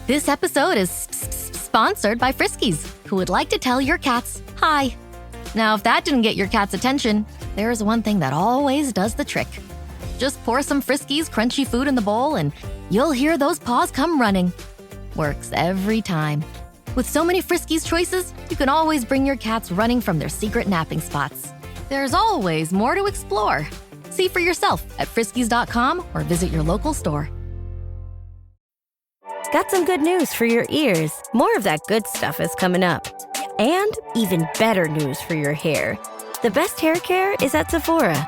This episode is sponsored by Friskies, who would like to tell your cats hi. Now, if that didn't get your cat's attention, there is one thing that always does the trick. Just pour some Friskies crunchy food in the bowl and you'll hear those paws come running. Works every time. With so many Friskies choices, you can always bring your cats running from their secret napping spots. There's always more to explore. See for yourself at friskies.com or visit your local store. Got some good news for your ears. More of that good stuff is coming up. And even better news for your hair. The best hair care is at Sephora.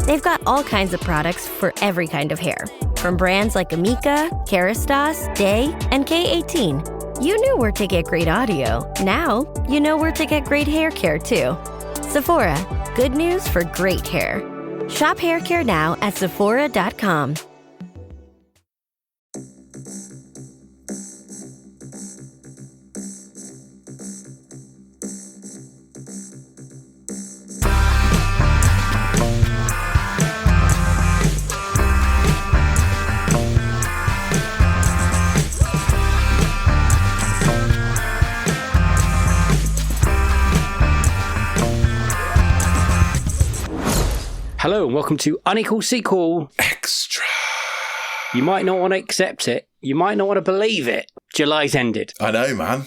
They've got all kinds of products for every kind of hair. From brands like Amika, Kerastase, Day, and K18. You knew where to get great audio. Now, you know where to get great hair care, too. Sephora. Good news for great hair. Shop hair care now at Sephora.com. Hello and welcome to Unequal Sequel Extra. You might not want to accept it. You might not want to believe it. July's ended. I know, man.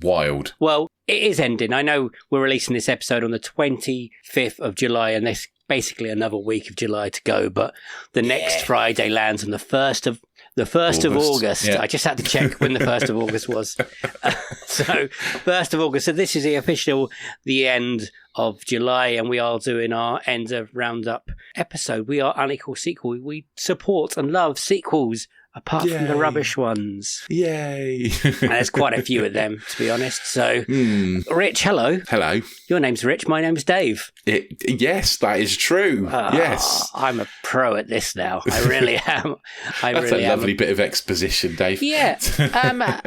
Wild. Well, it is ending. I know we're releasing this episode on the 25th of July and there's basically another week of July to go, but the next Friday lands on the 1st of August. Yeah. I just had to check when the 1st of August was. So 1st of August. So this is the end of July, and we are doing our end of Roundup episode. We are Unequal Sequel. We support and love sequels apart from the rubbish ones. Yay. And there's quite a few of them, to be honest. So, Rich, hello. Hello. Your name's Rich. My name's Dave. Yes, that is true. Yes. I'm a pro at this now. I really am. That's a lovely bit of exposition, Dave. Yeah.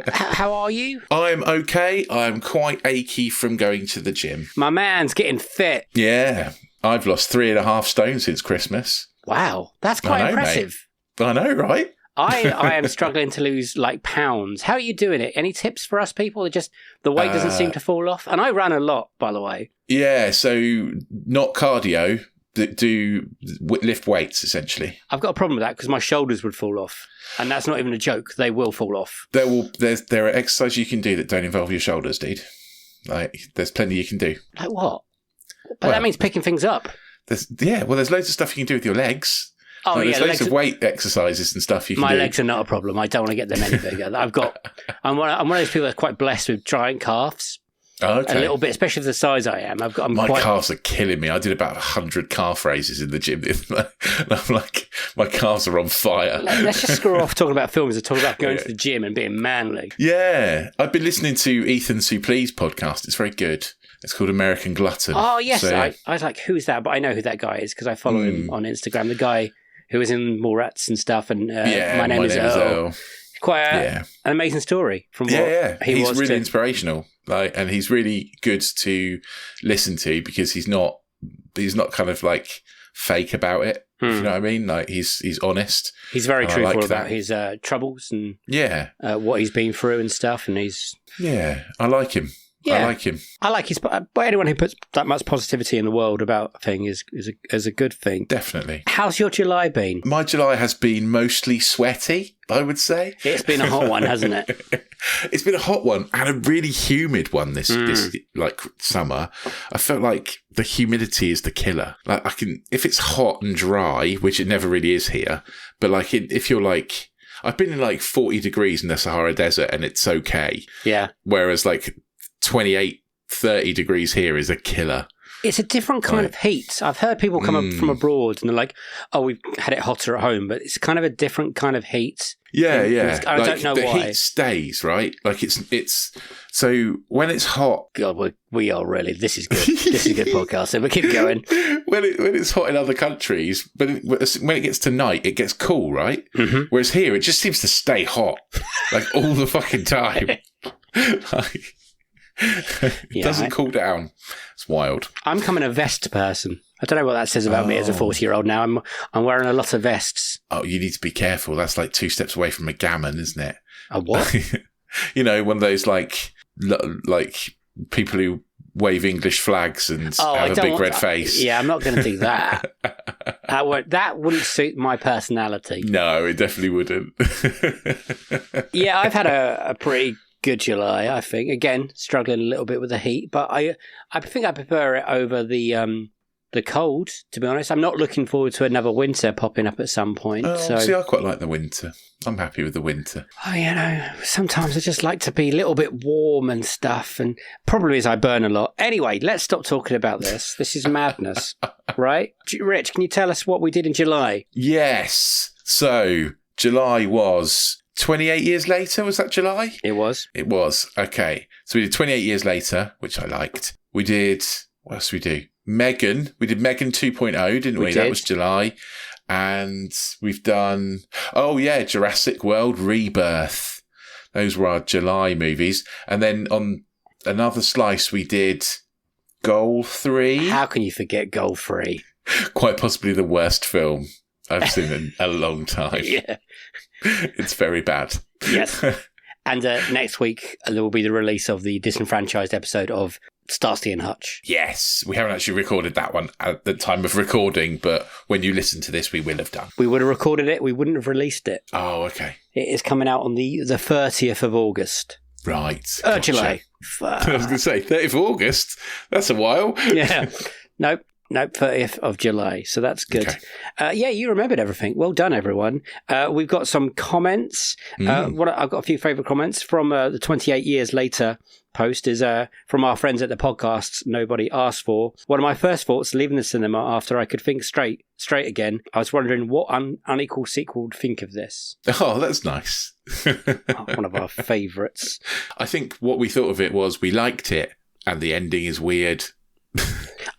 How are you? I'm okay. I'm quite achy from going to the gym. My man's getting fit. Yeah. I've lost 3.5 stone since Christmas. Wow. That's quite impressive. Mate. I know, right? I am struggling to lose pounds. How are you doing it? Any tips for us people? Just the weight doesn't seem to fall off. And I run a lot, by the way. Yeah, so not cardio, do lift weights essentially. I've got a problem with that because my shoulders would fall off. And that's not even a joke. They will fall off. There are exercises you can do that don't involve your shoulders, dude. There's plenty you can do. Like what? But that means picking things up. There's loads of stuff you can do with your legs. Oh, there's loads of weight exercises and stuff you can do. My legs are not a problem. I don't want to get them any bigger. I'm one of those people that's quite blessed with giant calves. Oh, okay. A little bit, especially for the size I am. My calves are killing me. I did about 100 calf raises in the gym. And I'm like, my calves are on fire. Let's just screw off talking about films and talk about going to the gym and being manly. Yeah. I've been listening to Ethan Suplee's podcast. It's very good. It's called American Glutton. Oh, yes. So, I was like, who's that? But I know who that guy is because I follow him on Instagram. The guy who was in Mallrats and stuff. And my name is Earl. Quite an amazing story from what he was. He's really inspirational. And he's really good to listen to because he's not kind of like fake about it. You know what I mean? Like he's honest. He's very truthful about his troubles and what he's been through and stuff. And I like him. Yeah. I like his. But anyone who puts that much positivity in the world about a thing is a good thing. Definitely. How's your July been? My July has been mostly sweaty, I would say. It's been a hot one, hasn't it? It's been a hot one and a really humid one this like summer. I felt like the humidity is the killer. Like if it's hot and dry, which it never really is here, but like if you're like, I've been in like 40 degrees in the Sahara Desert and it's okay. Yeah. Whereas like 28, 30 degrees here is a killer. It's a different kind of heat. I've heard people come up from abroad and they're like, oh, we've had it hotter at home, but it's kind of a different kind of heat. Yeah. I don't know why. The heat stays, right? Like it's so when it's hot. God, we are really, this is good. This is a good podcast. So we'll keep going. When it's hot in other countries, but when it gets to night, it gets cool, right? Mm-hmm. Whereas here, it just seems to stay hot like all the fucking time. It doesn't cool down. It's wild. I'm becoming a vest person. I don't know what that says about me as a 40-year-old now. I'm wearing a lot of vests. Oh, you need to be careful. That's like 2 steps away from a gammon, isn't it? A what? You know, one of those like people who wave English flags and have a big red face. Yeah, I'm not going to do that. That wouldn't suit my personality. No, it definitely wouldn't. Yeah, I've had a pretty good July, I think. Again, struggling a little bit with the heat, but I think I prefer it over the cold, to be honest. I'm not looking forward to another winter popping up at some point. See, I quite like the winter. I'm happy with the winter. Oh, you know, sometimes I just like to be a little bit warm and stuff, and probably as I burn a lot. Anyway, let's stop talking about this. This is madness, right? Rich, can you tell us what we did in July? Yes. So, July was 28 years later. Was that July? It was. It was. Okay. So we did 28 years later, which I liked. We did, what else did we do? Megan. We did Megan 2.0, didn't we? That was July. And we've done, Jurassic World Rebirth. Those were our July movies. And then on another slice, we did Goal 3. How can you forget Goal 3? Quite possibly the worst film I've seen in a long time. Yeah. It's very bad. Yes. And next week, there will be the release of the disenfranchised episode of Starsky and Hutch. Yes. We haven't actually recorded that one at the time of recording, but when you listen to this, we will have done. We would have recorded it. We wouldn't have released it. Oh, okay. It is coming out on the 30th of August. Right. July. I was going to say, 30th of August? That's a while. Yeah. Nope, 30th of July. So that's good. Okay. You remembered everything. Well done, everyone. We've got some comments. I've got a few favourite comments from the 28 years later post is from our friends at the podcast Nobody Asked For. One of my first thoughts leaving the cinema after I could think straight again, I was wondering what Unequal sequel would think of this. Oh, that's nice. One of our favourites. I think what we thought of it was we liked it and the ending is weird.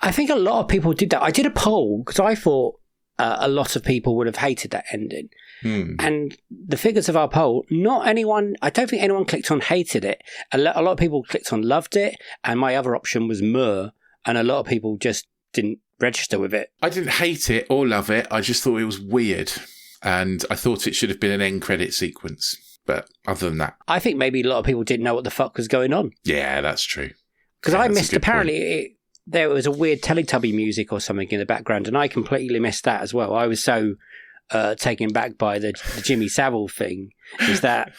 I think a lot of people did that. I did a poll because I thought a lot of people would have hated that ending. And the figures of our poll, I don't think anyone clicked on hated it. A lot of people clicked on loved it, and my other option was meh, and a lot of people just didn't register with it. I didn't hate it or love it. I just thought it was weird, and I thought it should have been an end credit sequence. But other than that, I think maybe a lot of people didn't know what the fuck was going on. Yeah, that's true. Because I missed, apparently, there was a weird Teletubby music or something in the background, and I completely missed that as well. I was so taken back by the Jimmy Savile thing, is that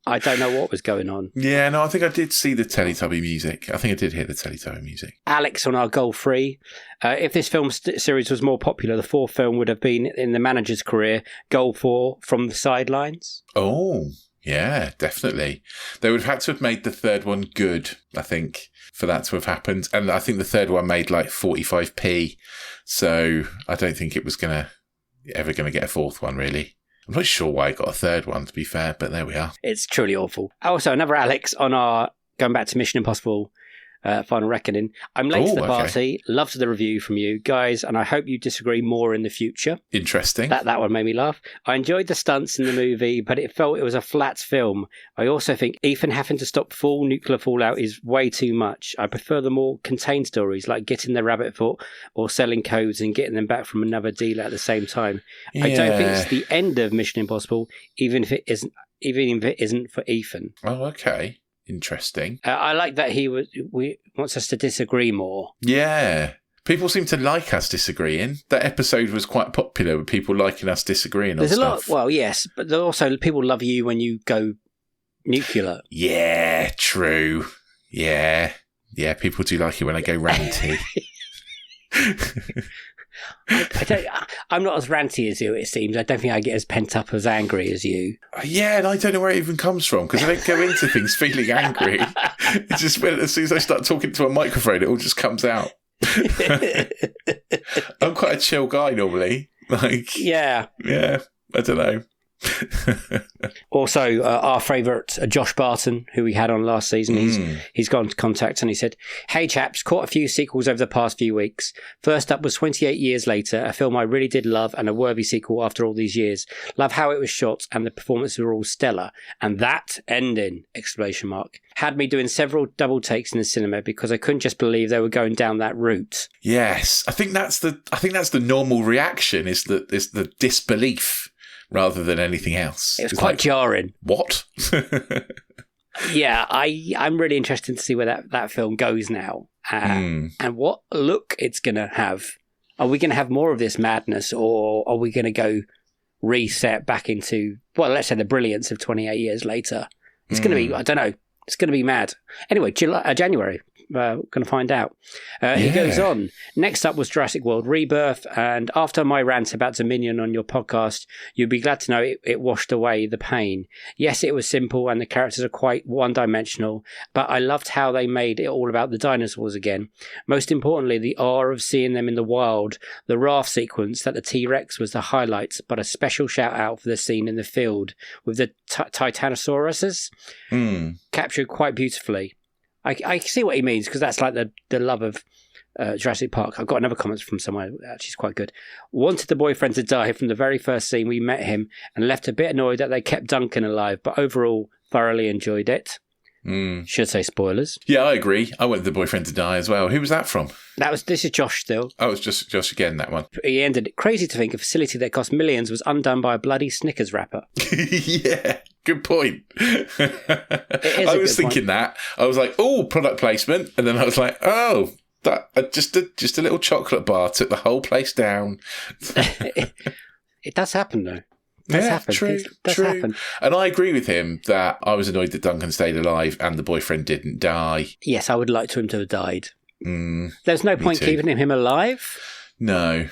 I don't know what was going on. Yeah, no, I think I did see the Teletubby music. I think I did hear the Teletubby music. Alex on our Goal 3. If this film series was more popular, the fourth film would have been in the manager's career, Goal 4, From the Sidelines. Oh, yeah, definitely. They would have had to have made the third one good, I think, for that to have happened. And I think the third one made like 45p. So I don't think it was ever going to get a fourth one, really. I'm not sure why it got a third one, to be fair, but there we are. It's truly awful. Also, another Alex on our, going back to Mission Impossible Final Reckoning. I'm late to the party. Loved the review from you guys, and I hope you disagree more in the future. Interesting. That one made me laugh. I enjoyed the stunts in the movie, but it felt it was a flat film. I also think Ethan having to stop full nuclear fallout is way too much. I prefer the more contained stories, like getting the rabbit foot or selling codes and getting them back from another dealer at the same time. Yeah. I don't think it's the end of Mission Impossible, even if it isn't for Ethan. Oh, okay. Interesting. I like that he wants us to disagree more. Yeah. People seem to like us disagreeing. That episode was quite popular with people liking us disagreeing on stuff. There's a lot, well, yes, but also people love you when you go nuclear. Yeah, true. Yeah. Yeah, people do like it when I go ranty. I'm not as ranty as you, it seems. I don't think I get as pent up, as angry as you. Yeah, and I don't know where it even comes from, because I don't go into things feeling angry. It's just as soon as I start talking to a microphone, it all just comes out. I'm quite a chill guy normally. Yeah, I don't know. Also, our favourite Josh Barton, who we had on last season, he's got into contact and he said, "Hey chaps, caught a few sequels over the past few weeks. First up was 28 Years Later, a film I really did love and a worthy sequel after all these years. Love how it was shot and the performances were all stellar. And that ending, ! Had me doing several double takes in the cinema because I couldn't just believe they were going down that route." Yes, I think that's the normal reaction is the disbelief. rather than anything else. It was quite jarring. What? Yeah, I'm really interested to see where that film goes now, and what look it's going to have. Are we going to have more of this madness, or are we going to go reset back into, well, let's say the brilliance of 28 years later? It's going to be, I don't know, it's going to be mad. Anyway, January. Going to find out. He goes on. Next up was Jurassic World Rebirth, and after my rant about Dominion on your podcast, you'd be glad to know it washed away the pain. Yes, it was simple and the characters are quite one-dimensional, but I loved how they made it all about the dinosaurs again. Most importantly, the awe of seeing them in the wild, the raft sequence that the T-Rex was the highlight, but a special shout-out for the scene in the field with the Titanosauruses, captured quite beautifully. I see what he means, because that's like the love of Jurassic Park. I've got another comment from somewhere, actually, it's quite good. Wanted the boyfriend to die from the very first scene we met him, and left a bit annoyed that they kept Duncan alive, but overall thoroughly enjoyed it. Should say spoilers. Yeah, I agree. I wanted the boyfriend to die as well. Who was that from? This is Josh still. Oh, it's just Josh again, that one. He ended it. Crazy to think a facility that cost millions was undone by a bloody Snickers wrapper. Yeah, good point. I was thinking that. I was like, oh, product placement. And then I was like, oh, that just a little chocolate bar took the whole place down. It does happen, though. True. Happen. And I agree with him that I was annoyed that Duncan stayed alive and the boyfriend didn't die. Yes, I would like him to have died. There's no point keeping him alive. No.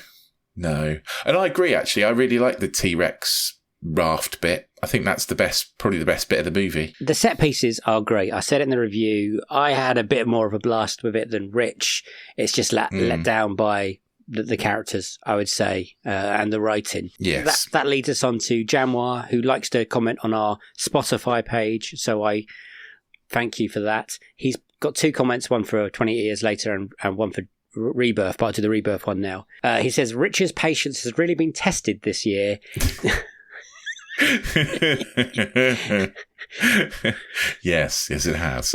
And I agree, actually. I really like the T-Rex raft bit. I think that's probably the best bit of the movie. The set pieces are great. I said it in the review. I had a bit more of a blast with it than Rich. It's just let down by the characters, I would say, and the writing. Yes. That leads us on to Jamwar, who likes to comment on our Spotify page, so I thank you for that. He's got 2 comments, one for 20 years later and one for Rebirth, but I'll do the Rebirth one now. He says, Rich's patience has really been tested this year. Yes, it has.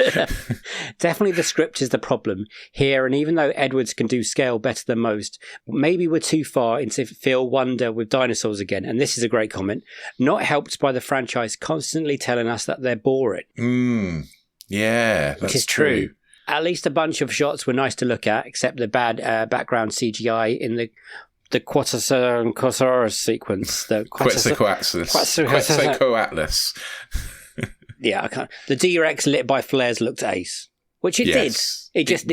Definitely the script is the problem here, and even though Edwards can do scale better than most, maybe we're too far into feel wonder with dinosaurs again, and this is a great comment, not helped by the franchise constantly telling us that they're boring. Yeah, that's which is true. At least a bunch of shots were nice to look at, except the bad background CGI in the Quetzalcoatlus sequence. The Quetzalcoatlus. Yeah, I can't. The D-Rex lit by flares looked ace, which it did. It just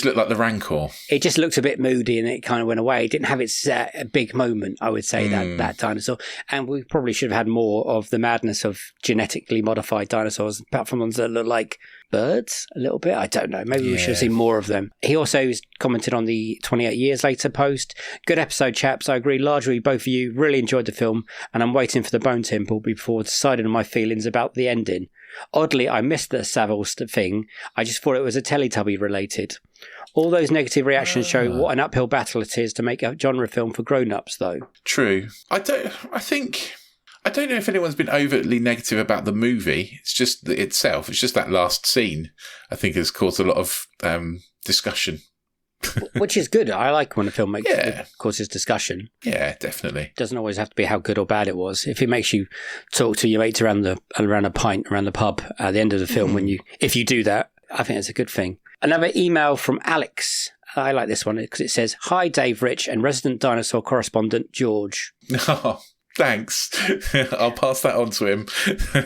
looked like the Rancor. It just looked a bit moody, and it kind of went away. It didn't have its big moment, I would say, that dinosaur. And we probably should have had more of the madness of genetically modified dinosaurs, apart from ones that look like birds a little bit. I don't know. Maybe we should have seen more of them. He also commented on the 28 years later post. Good episode, chaps. I agree largely with both of you. Really enjoyed the film, and I'm waiting for the Bone Temple before deciding on my feelings about the ending. Oddly, I missed the Savills thing. I just thought it was a Teletubby related. All those negative reactions show what an uphill battle it is to make a genre film for grown-ups, though. True. I don't know if anyone's been overtly negative about the movie. It's just itself. It's just that last scene, I think, has caused a lot of discussion. Which is good. I like when a film causes discussion. Yeah, definitely. It doesn't always have to be how good or bad it was. If it makes you talk to your mates around a pint around the pub at the end of the film, if you do that, I think it's a good thing. Another email from Alex. I like this one because it says, "Hi, Dave, Rich, and resident dinosaur correspondent George." Oh, thanks. I'll pass that on to him.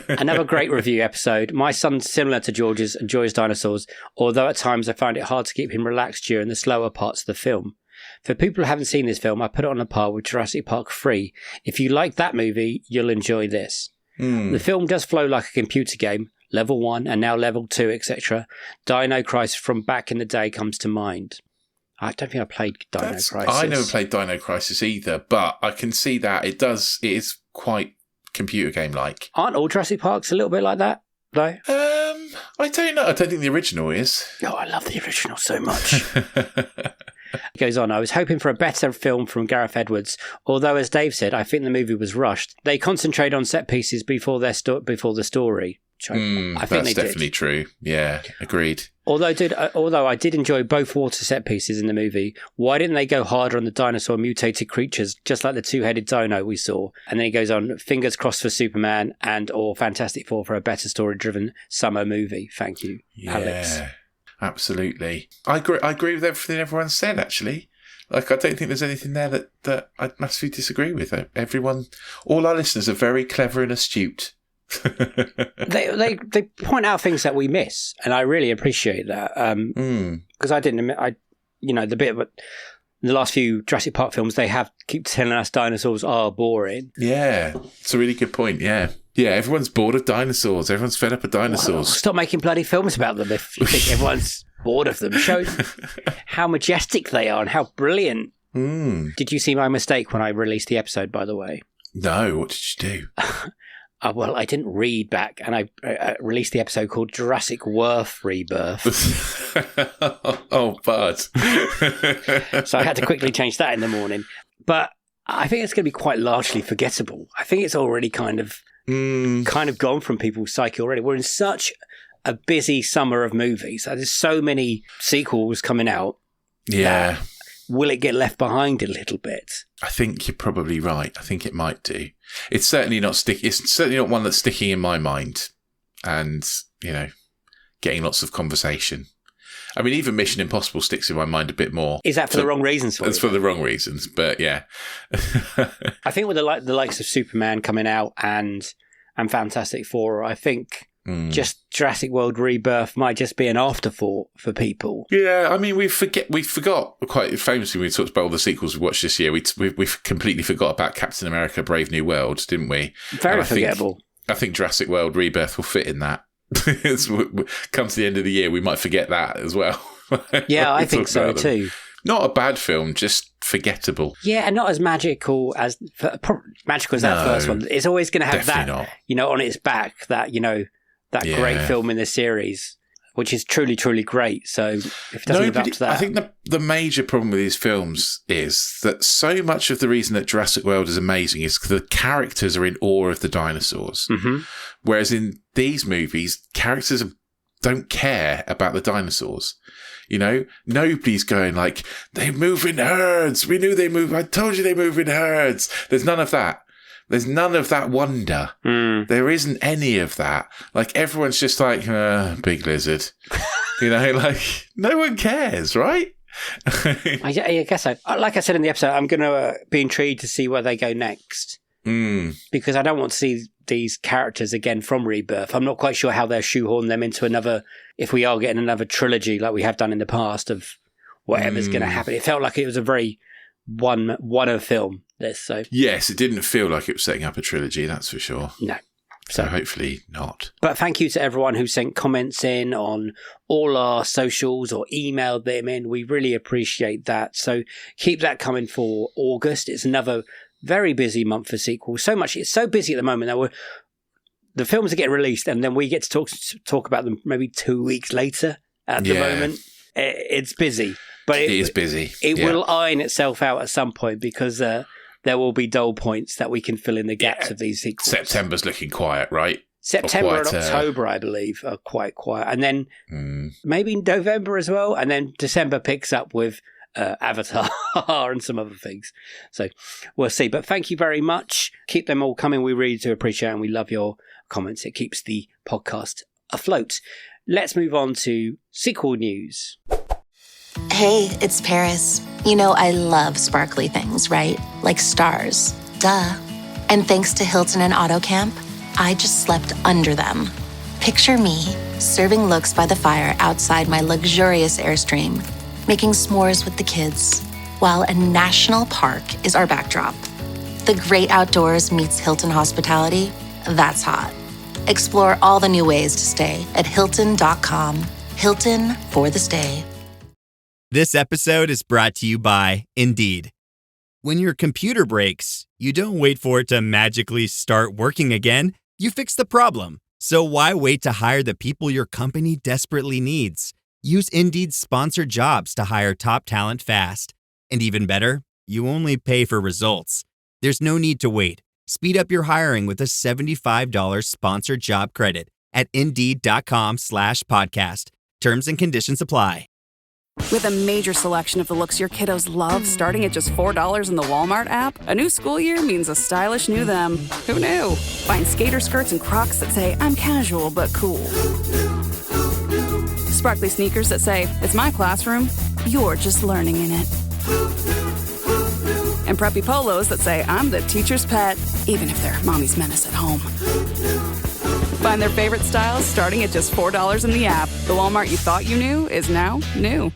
Another great review episode. My son's similar to George's, enjoys dinosaurs, although at times I find it hard to keep him relaxed during the slower parts of the film. For people who haven't seen this film, I put it on a par with Jurassic Park 3. If you like that movie, you'll enjoy this. The film does flow like a computer game. Level 1 and now level 2, etc. Dino Crisis from back in the day comes to mind. I don't think I played Dino Crisis. I never played Dino Crisis either, but I can see that it is quite computer game-like. Aren't all Jurassic Parks a little bit like that, though? I don't know. I don't think the original is. Oh, I love the original so much. It goes on, I was hoping for a better film from Gareth Edwards, although, as Dave said, I think the movie was rushed. They concentrate on set pieces before the story. which I think that's definitely true. Yeah, agreed. Although I did enjoy both water set pieces in the movie, why didn't they go harder on the dinosaur mutated creatures, just like the two-headed dino we saw? And then he goes on, fingers crossed for Superman and or Fantastic Four for a better story-driven summer movie. Thank you, Alex. Yeah, absolutely. I agree with everything everyone said, actually. Like, I don't think there's anything there that I'd massively disagree with. Everyone, all our listeners are very clever and astute. they point out things that we miss, and I really appreciate that. Because I didn't admit, the bit of the last few Jurassic Park films, they keep telling us dinosaurs are boring. Yeah, it's a really good point. Yeah, everyone's bored of dinosaurs. Everyone's fed up of dinosaurs. Well, stop making bloody films about them if you think everyone's bored of them. Show how majestic they are and how brilliant. Did you see my mistake when I released the episode, by the way? No, what did you do? Well, I didn't read back, and I released the episode called Jurassic Worth Rebirth. Oh, bud. So I had to quickly change that in the morning. But I think it's going to be quite largely forgettable. I think it's already kind of gone from people's psyche already. We're in such a busy summer of movies. There's so many sequels coming out. Yeah. Will it get left behind a little bit? I think you're probably right. I think it might do. It's certainly not It's certainly not one that's sticking in my mind, and getting lots of conversation. I mean, even Mission Impossible sticks in my mind a bit more. Is that for the wrong reasons? It's for the wrong reasons, but yeah. I think with the likes of Superman coming out and Fantastic Four, I think. Just Jurassic World Rebirth might just be an afterthought for people. Yeah, I mean, we forgot quite famously when we talked about all the sequels we watched this year. We completely forgot about Captain America: Brave New World, didn't we? Very forgettable. I think Jurassic World Rebirth will fit in that. Come to the end of the year, we might forget that as well. Yeah, I think so too. Not a bad film, just forgettable. Yeah, and not as magical as that first one. It's always going to have that, on its back, that great film in the series, which is truly, truly great. So if it doesn't live up to that... I think the major problem with these films is that so much of the reason that Jurassic World is amazing is because the characters are in awe of the dinosaurs. Mm-hmm. Whereas in these movies, characters don't care about the dinosaurs. Nobody's going like, they move in herds. We knew they move. I told you they move in herds. There's none of that. There's none of that wonder. There isn't any of that. Like, everyone's just like, big lizard. Like, no one cares, right? I guess like I said in the episode, I'm going to be intrigued to see where they go next. Because I don't want to see these characters again from Rebirth. I'm not quite sure how they'll shoehorn them into if we are getting another trilogy like we have done in the past of whatever's going to happen. It felt like it was a very one-off film. Yes, it didn't feel like it was setting up a trilogy, that's for sure. No. So hopefully not. But thank you to everyone who sent comments in on all our socials or emailed them in. We really appreciate that. So keep that coming for August. It's another very busy month for sequels. It's so busy at the moment that the films are getting released and then we get to talk about them maybe 2 weeks later at the moment. It's busy. But it is busy. It will iron itself out at some point because there will be dull points that we can fill in the gaps of these sequels. September's looking quiet, right? September and October, I believe, are quite quiet. And then maybe November as well. And then December picks up with Avatar and some other things. So we'll see. But thank you very much. Keep them all coming. We really do appreciate it and we love your comments. It keeps the podcast afloat. Let's move on to sequel news. Hey, it's Paris. I love sparkly things, right? Like stars. Duh. And thanks to Hilton and Auto Camp, I just slept under them. Picture me, serving looks by the fire outside my luxurious Airstream, making s'mores with the kids, while a national park is our backdrop. The great outdoors meets Hilton hospitality. That's hot. Explore all the new ways to stay at Hilton.com. Hilton for the stay. This episode is brought to you by Indeed. When your computer breaks, you don't wait for it to magically start working again. You fix the problem. So why wait to hire the people your company desperately needs? Use Indeed's sponsored jobs to hire top talent fast. And even better, you only pay for results. There's no need to wait. Speed up your hiring with a $75 sponsored job credit at Indeed.com/podcast. Terms and conditions apply. With a major selection of the looks your kiddos love starting at just $4 in the Walmart app, a new school year means a stylish new them. Who knew? Find skater skirts and Crocs that say, I'm casual but cool. Sparkly sneakers that say, it's my classroom, you're just learning in it. And preppy polos that say, I'm the teacher's pet, even if they're mommy's menace at home. Find their favorite styles starting at just $4 in the app. The Walmart you thought you knew is now new.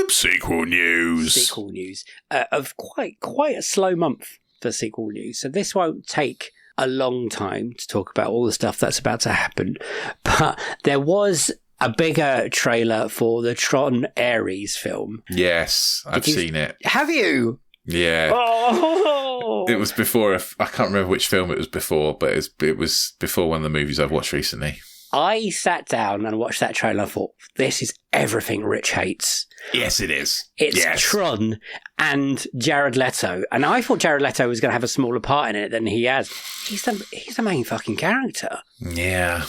Sequel news. Sequel news of quite a slow month for sequel news. So this won't take a long time to talk about all the stuff that's about to happen. But there was a bigger trailer for the Tron Ares film. Yes, I've seen it. Have you? Yeah. Oh! It was before, I can't remember which film it was before, but it was before one of the movies I've watched recently. I sat down and watched that trailer and thought, this is everything Rich hates. Yes, it is. It's Tron and Jared Leto. And I thought Jared Leto was going to have a smaller part in it than he has. He's the main fucking character. Yeah.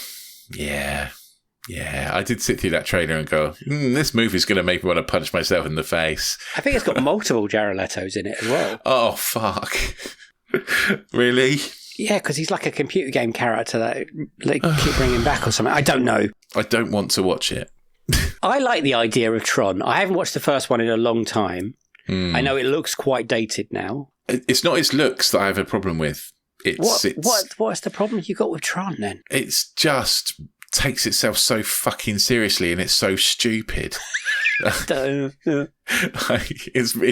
I did sit through that trailer and go, this movie's going to make me want to punch myself in the face. I think it's got multiple Jared Letos in it as well. Oh, fuck. Really? Yeah, because he's like a computer game character that they keep bringing back or something. I don't know. I don't want to watch it. I like the idea of Tron. I haven't watched the first one in a long time. I know it looks quite dated now. It's not its looks that I have a problem with. What's the problem you got with Tron then? It's just takes itself so fucking seriously and it's so stupid. It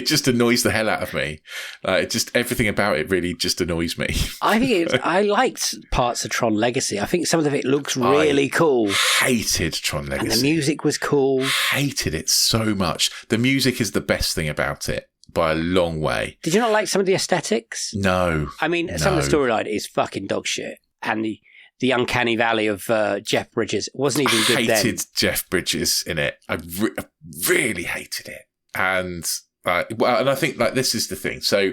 just annoys the hell out of me. Everything about it really just annoys me. I liked parts of Tron Legacy. I think some of it looks really cool. Hated Tron Legacy. And the music was cool. Hated it so much. The music is the best thing about it by a long way. Did you not like some of the aesthetics? No. I mean, some of the storyline is fucking dog shit. And the uncanny valley of Jeff Bridges wasn't even good then. I hated Jeff Bridges in it. I really hated it. And I think this is the thing. So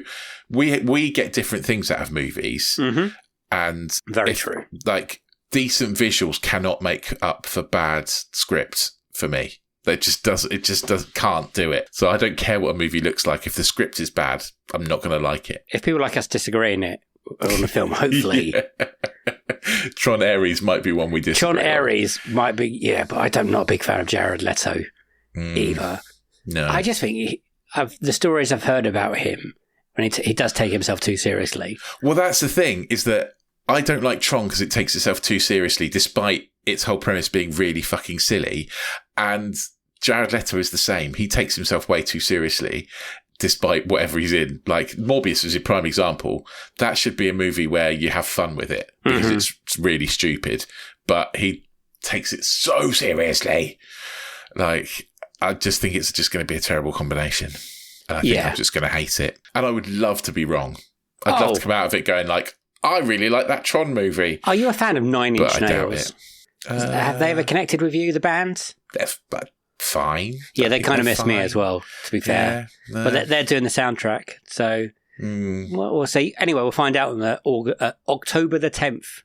we get different things out of movies. Mm-hmm. And very true. Decent visuals cannot make up for bad script for me. It just can't do it. So I don't care what a movie looks like. If the script is bad, I'm not going to like it. If people like us disagree on it, on the film, hopefully. Tron Ares might be one we disagree Tron Ares might be, but I'm not a big fan of Jared Leto either. No. I just think the stories I've heard about him, when he does take himself too seriously. Well, that's the thing, is that I don't like Tron because it takes itself too seriously, despite its whole premise being really fucking silly. And Jared Leto is the same. He takes himself way too seriously, despite whatever he's in. Like, Morbius is a prime example. That should be a movie where you have fun with it, because it's really stupid. But he takes it so seriously. I just think it's just going to be a terrible combination. And I think I'm just going to hate it. And I would love to be wrong. I'd love to come out of it going I really like that Tron movie. Are you a fan of Nine Inch But I doubt Nails? it. Have they ever connected with you, the band? They're fine. Yeah, they kind of miss me as well, to be fair. Yeah, no. But they're doing the soundtrack, so we'll see. Anyway, we'll find out on October the 10th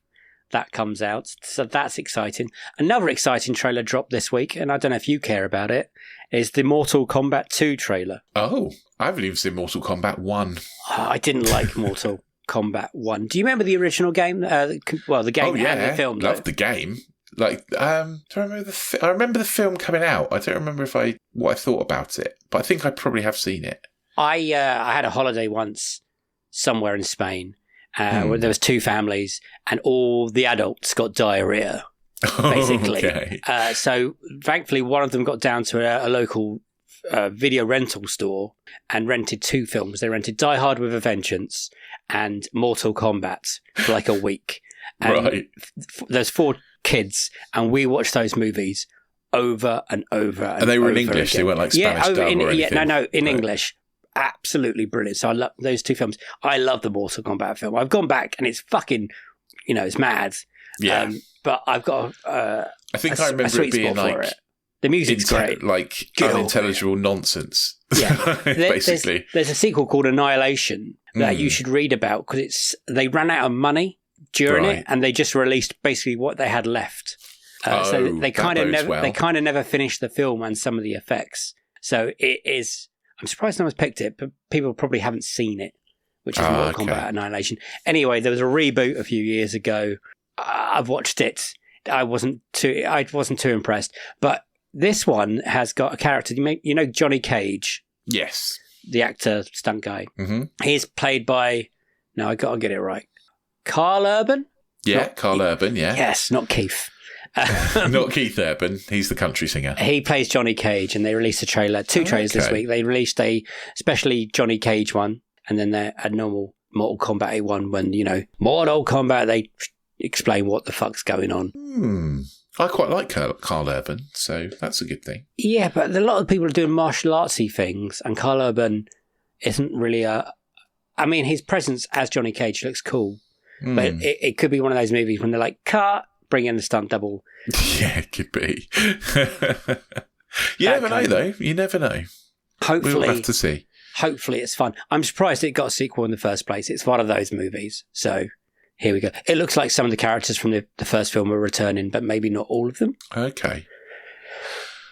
that comes out. So that's exciting. Another exciting trailer dropped this week, and I don't know if you care about it, is the Mortal Kombat 2 trailer. Oh, I haven't even seen Mortal Kombat 1. Oh, I didn't like Mortal Kombat 1. Do you remember the original game? The game and the film. Loved the game. Do I remember I remember the film coming out. I don't remember what I thought about it, but I think I probably have seen it. I had a holiday once somewhere in Spain where there was two families and all the adults got diarrhea, basically. Okay. So thankfully one of them got down to a local video rental store and rented two films. They rented Die Hard with a Vengeance and Mortal Kombat for a week. And right. There's 4 kids, and we watched those movies over and over and they were in over English? again. They weren't Spanish dub or anything? No, in English. Absolutely brilliant. So I love those 2 films. I love the Mortal Kombat film. I've gone back, and it's fucking, it's mad. Yeah. But I've got I think I remember it being the music's great. Unintelligible nonsense. Yeah. Basically. There's a sequel called Annihilation that you should read about, because they ran out of money during Right. it, and they just released basically what they had left. So they that kind of bodes never well. they kind of never finished the film and some of the effects. So it is. I'm surprised no one's picked it, but people probably haven't seen it, which is Mortal Kombat Annihilation. Anyway, there was a reboot a few years ago. I've watched it. I wasn't too impressed, but this one has got a character. You know Johnny Cage, Yes. the actor, stunt guy. Mm-hmm. He's played by. No, I got to get it right. Carl Urban. Yeah, Carl Urban, yeah. Yes, not Keith. Not Keith Urban. He's the country singer. He plays Johnny Cage, and they released a trailer, two trailers this week. They released a especially Johnny Cage one, and then a normal Mortal Kombat one. When Mortal Kombat, they explain what the fuck's going on. I quite like Carl Urban, so that's a good thing. Yeah, but a lot of people are doing martial artsy things, and Carl Urban isn't really I mean, his presence as Johnny Cage looks cool, but it could be one of those movies when they're like, cut, bring in the stunt double. Yeah, it could be. You never know, though. You never know. Hopefully, We'll have to see. Hopefully it's fun. I'm surprised it got a sequel in the first place. It's one of those movies. So here we go. It looks like some of the characters from the first film are returning, but maybe not all of them. Okay.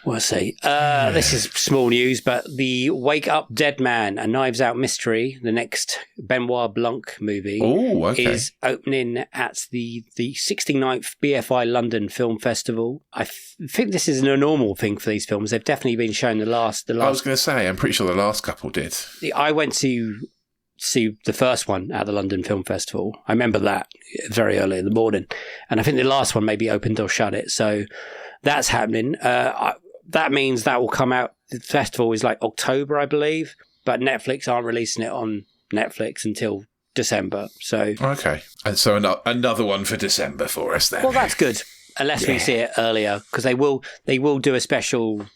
We'll see. This is small news, but the Wake Up Dead Man, a Knives Out mystery, the next Benoit Blanc movie, is opening at the 69th BFI London Film Festival. I think this isn't a normal thing for these films. They've definitely been shown the last. I was going to say, I'm pretty sure the last couple did. I went to see the first one at the London Film Festival. I remember that very early in the morning. And I think the last one maybe opened or shut it. So that's happening. That means that will come out. The festival is like October, I believe, but Netflix aren't releasing it on Netflix until December. So okay, and so another one for December for us then. Well, that's good, unless we see it earlier, because they will do a special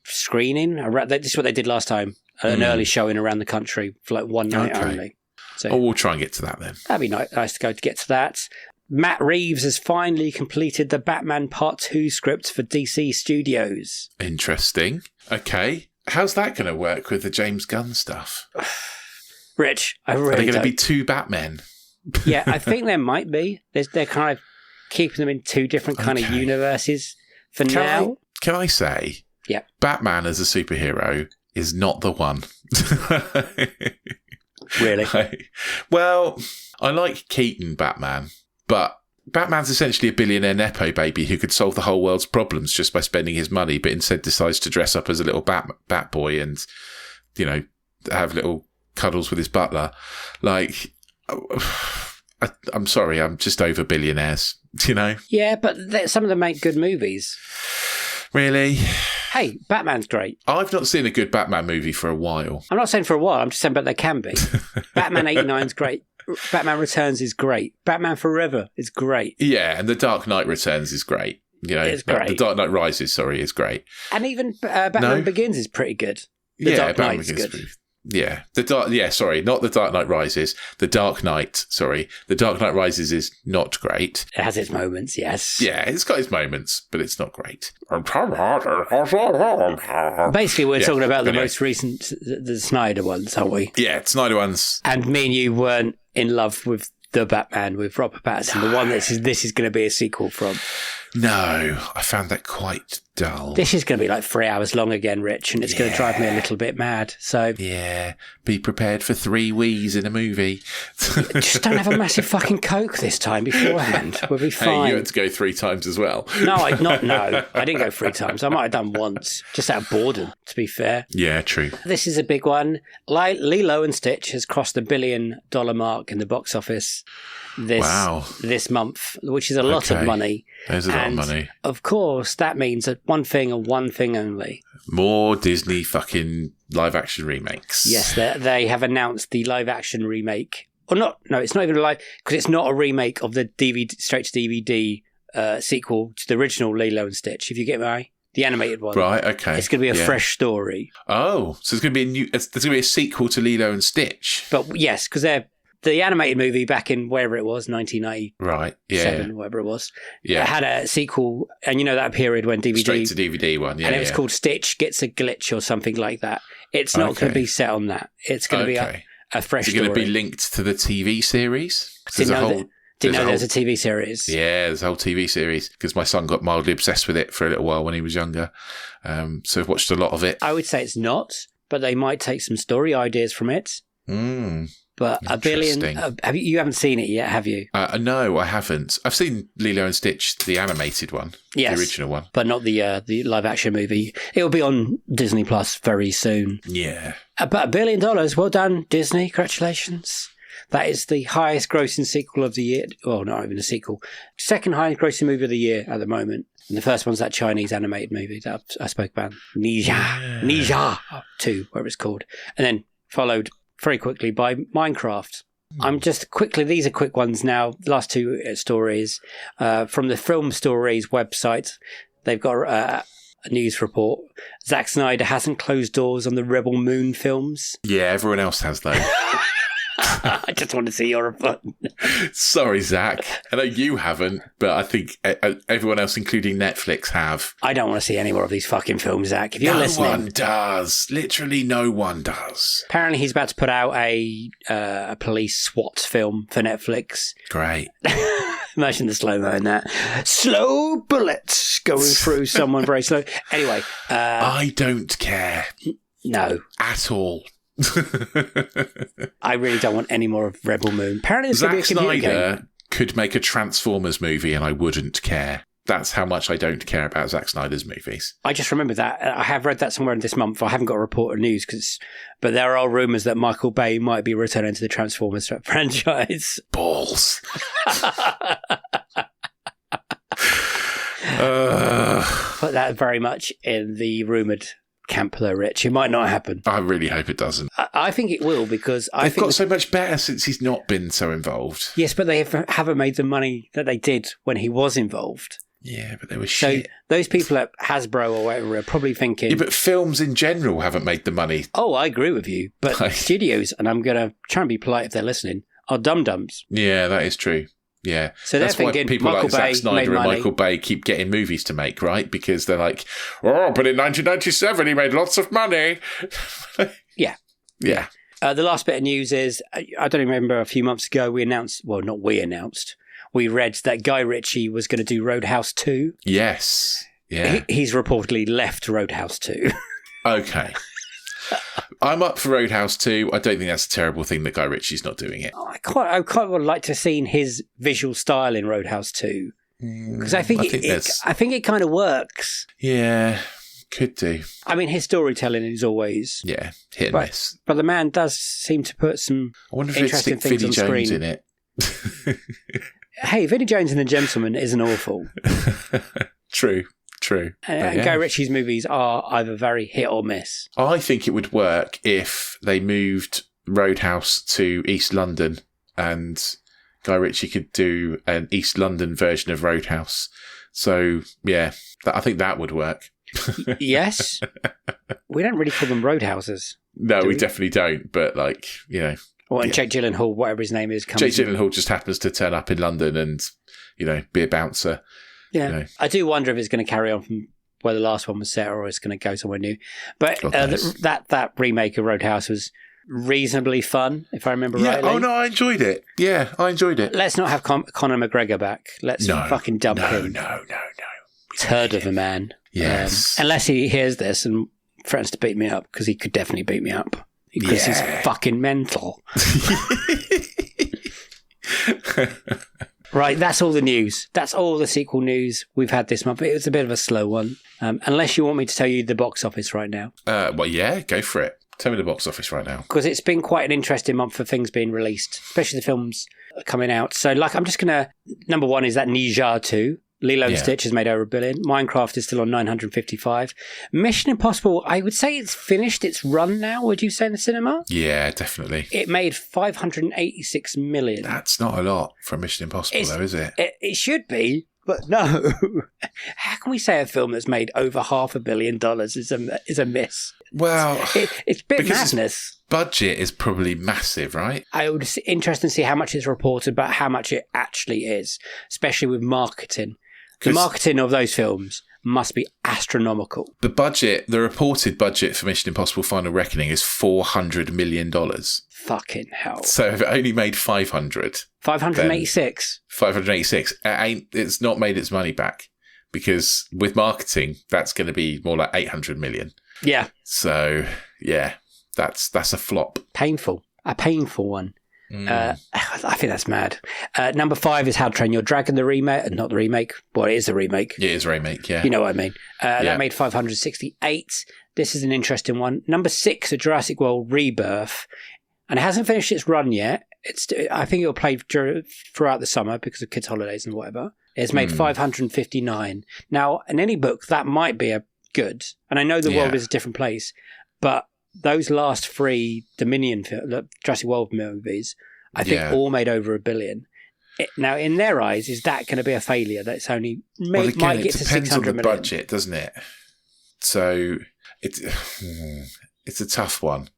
screening. This is what they did last time, an early showing around the country for like one night only. So we'll try and get to that then. That'd be nice to get to that. Matt Reeves has finally completed the Batman Part 2 script for DC Studios. Interesting. Okay. How's that going to work with the James Gunn stuff? Rich, I really Are there going don't. to be two Batmen? Yeah, I think there might be. They're kind of keeping them in two different kind of universes for now. Can I say, Batman as a superhero is not the one. Really? Well, I like Keaton Batman. But Batman's essentially a billionaire nepo baby who could solve the whole world's problems just by spending his money, but instead decides to dress up as a little bat boy and, have little cuddles with his butler. Like, I'm sorry, I'm just over billionaires, Yeah, but some of them make good movies. Really? Hey, Batman's great. I've not seen a good Batman movie for a while. I'm not saying for a while, I'm just saying, but they can be. Batman 89's great. Batman Returns is great. Batman Forever is great. Yeah, and The Dark Knight Returns is great. It's great. The Dark Knight Rises, is great. And even Batman Begins is pretty good. The Dark Batman Knight's Begins good. Yeah, not The Dark Knight Rises. The Dark Knight Rises is not great. It has its moments, yes. Yeah, it's got its moments, but it's not great. Basically, we're talking about the most recent, the Snyder ones, aren't we? Yeah, Snyder ones. And me and you weren't in love with the Batman with Robert Pattinson, the one this is going to be a sequel from. No, I found that quite dull. This is going to be like 3 hours long again, Rich, and it's going to drive me a little bit mad. So yeah, be prepared for 3 wheeze in a movie. Just don't have a massive fucking Coke this time beforehand. We'll be fine. Hey, you had to go 3 times as well. No, I didn't go 3 times. I might have done once, just out of boredom, to be fair. Yeah, true. This is a big one. Lilo and Stitch has crossed the $1 billion mark in the box office this month, which is a lot of money. There's a lot of money. Of course, that means that one thing and one thing only. More Disney fucking live action remakes. Yes, they have announced the live action remake. Or not, no, it's not even a live, because it's not a remake of the DVD, straight to DVD sequel to the original Lilo and Stitch, if you get the animated one. Right, okay. It's going to be a fresh story. Oh, so it's going to be there's going to be a sequel to Lilo and Stitch. But yes, because the animated movie back in wherever it was, 1997, right, yeah, whatever it was, yeah, had a sequel, and that period when DVD straight to DVD one, yeah, and it was called Stitch Gets a Glitch or something like that. It's not going to be set on that. It's going to be a fresh. Is it story. going to be linked to the TV series? Didn't know there was a TV series. Yeah, there's a whole TV series because my son got mildly obsessed with it for a little while when he was younger. So I've watched a lot of it. I would say it's not, but they might take some story ideas from it. But $1 billion. You haven't seen it yet, have you? No, I haven't. I've seen Lilo and Stitch, the animated one, the original one, but not the live action movie. It will be on Disney Plus very soon. Yeah, but $1 billion. Well done, Disney. Congratulations. That is the highest grossing sequel of the year. Well, not even a sequel. Second highest grossing movie of the year at the moment. And the first one's that Chinese animated movie that I spoke about. Ninja 2, whatever it's called. And then followed very quickly by Minecraft. I'm just quickly, these are quick ones now. The last two stories from the Film Stories website. They've got a news report. Zack Snyder hasn't closed doors on the Rebel Moon films. Yeah, everyone else has though. I just want to see your report. Sorry, Zach. I know you haven't, but I think everyone else, including Netflix, have. I don't want to see any more of these fucking films, Zach. If you're listening. No one does. Literally no one does. Apparently he's about to put out a police SWAT film for Netflix. Great. Imagine the slow-mo in that. Slow bullets going through someone very slow. Anyway. I don't care. No. At all. I really don't want any more of Rebel Moon. Apparently, Zack Snyder could make a Transformers movie and I wouldn't care. That's how much I don't care about Zack Snyder's movies. I just remember that. I have read that somewhere in this month. I haven't got a report of news, but there are rumours that Michael Bay might be returning to the Transformers franchise. Balls. Put that very much in the rumoured camp though, Rich. It might not happen. I really hope it doesn't. I think it will because they've got so much better since he's not been so involved. Yes, but they haven't made the money that they did when he was involved. Yeah, but they were shit. So those people at Hasbro or whatever are probably thinking... Yeah, but films in general haven't made the money. Oh, I agree with you. But studios, and I'm going to try and be polite if they're listening, are dum-dums. Yeah, that is true. Yeah. So that's thinking, why people Michael like Bay Zack Snyder and Michael Bay keep getting movies to make, right? Because they're like, oh, but in 1997 he made lots of money. Yeah. Yeah. The last bit of news is, I don't remember, a few months ago we read that Guy Ritchie was going to do Roadhouse 2. Yes. Yeah. He's reportedly left Roadhouse 2. Okay. I'm up for Roadhouse 2. I don't think that's a terrible thing that Guy Ritchie's not doing it. I quite would like to have seen his visual style in Roadhouse 2. Because I think it kind of works. Yeah, could do. I mean, his storytelling is always... Yeah, hit and miss. But the man does seem to put some interesting things on screen. Vinnie Jones in it. Hey, Vinnie Jones and the Gentleman isn't awful. True. And Guy Ritchie's movies are either very hit or miss. I think it would work if they moved Roadhouse to East London and Guy Ritchie could do an East London version of Roadhouse. So, yeah, I think that would work. Yes. We don't really call them roadhouses. No, we definitely don't. But, and Jake Gyllenhaal, whatever his name is. Jake Gyllenhaal just happens to turn up in London and, be a bouncer. Yeah. I do wonder if it's going to carry on from where the last one was set or it's going to go somewhere new. But that remake of Roadhouse was reasonably fun, if I remember rightly. Oh, no, I enjoyed it. Yeah, I enjoyed it. Let's not have Conor McGregor back. Let's fucking dump him. No. Turd of a man. Yes. Unless he hears this and threatens to beat me up, because he could definitely beat me up. Because he's fucking mental. Right, that's all the news. That's all the sequel news we've had this month. It was a bit of a slow one. Unless you want me to tell you the box office right now. Well, yeah, go for it. Tell me the box office right now. Because it's been quite an interesting month for things being released, especially the films coming out. So, I'm just going to... Number one is that Ninja 2. Lilo and Stitch has made over $1 billion. Minecraft is still on 955. Mission Impossible, I would say it's finished its run now, would you say, in the cinema? Yeah, definitely. It made $586 million. That's not a lot for Mission Impossible, though, is it? It should be, but no. How can we say a film that's made over $500 million is a miss? Well, it's a bit madness. Budget is probably massive, right? I would be interested to see how much it's reported, but how much it actually is, especially with marketing. The marketing of those films must be astronomical. The reported budget for Mission Impossible Final Reckoning is $400 million. Fucking hell. So if it only made 500. 586? 586. It's not made its money back, because with marketing, that's going to be more like 800 million. Yeah. So, yeah, that's a flop. Painful. A painful one. I think that's mad. Number 5 is How to Train Your Dragon, the remake. Not the remake. Well, it is a remake. Yeah, it is a remake, yeah. You know what I mean. That made 568. This is an interesting one. Number 6, A Jurassic World Rebirth. And it hasn't finished its run yet. I think it'll play throughout the summer because of kids' holidays and whatever. It's made 559. Now, in any book, that might be a good. And I know the world is a different place, but those last 3 Dominion Jurassic World movies, I think all made over $1 billion. Now, in their eyes, is that going to be a failure? That's only might get to 600 million. It depends on the budget, doesn't it? So it's a tough one,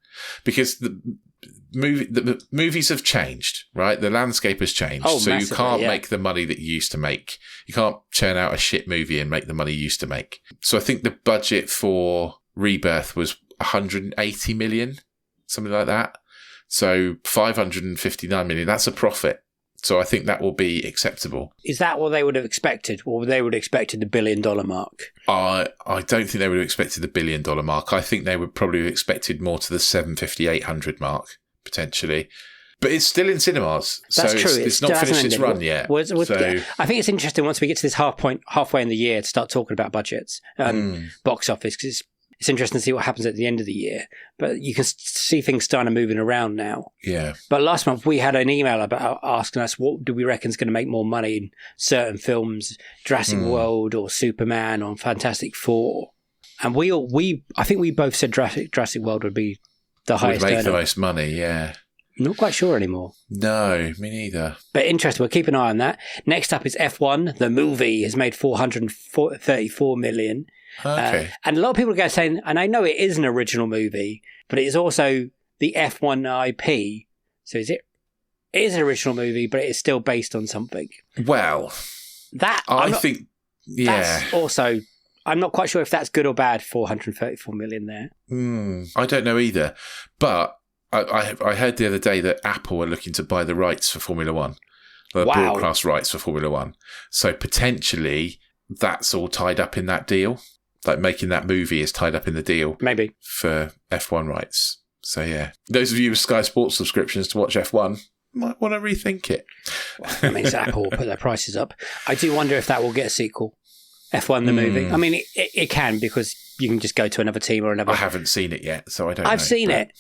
because the movies have changed, right? The landscape has changed, so you can't make the money that you used to make. You can't churn out a shit movie and make the money you used to make. So I think the budget for Rebirth was 180 million, something like that. So 559 million, that's a profit. So I think that will be acceptable. Is that what they would have expected? Or they would have expected the $1 billion mark? I don't think they would have expected the $1 billion mark. I think they would probably have expected more to the 750, 800 mark, potentially. But it's still in cinemas. That's true. It's not finished its run yet. I think it's interesting once we get to this halfway in the year to start talking about budgets and box office, because it's interesting to see what happens at the end of the year. But you can see things starting moving around now. Yeah. But last month we had an email about asking us what do we reckon is going to make more money in certain films, Jurassic World or Superman or Fantastic Four. And I think we both said Jurassic World would be the highest earner. Would make the most money, yeah. Not quite sure anymore. No, me neither. But interesting. We'll keep an eye on that. Next up is F1. The movie has made 434 million. Okay. And a lot of people are saying, and I know it is an original movie, but it is also the F1 IP. So it is an original movie, but it is still based on something. Well, think, that's also, I'm not quite sure if that's good or bad, 434 million there. I don't know either. But I heard the other day that Apple are looking to buy the rights for Formula One, the broadcast rights for Formula One. So potentially that's all tied up in that deal. Like making that movie is tied up in the deal. Maybe. For F1 rights. So yeah. Those of you with Sky Sports subscriptions to watch F1 might want to rethink it. Well, that means Apple will put their prices up. I do wonder if that will get a sequel. F1 the movie. I mean, it can, because you can just go to another team or another. I haven't seen it yet, so I don't know. I've seen it.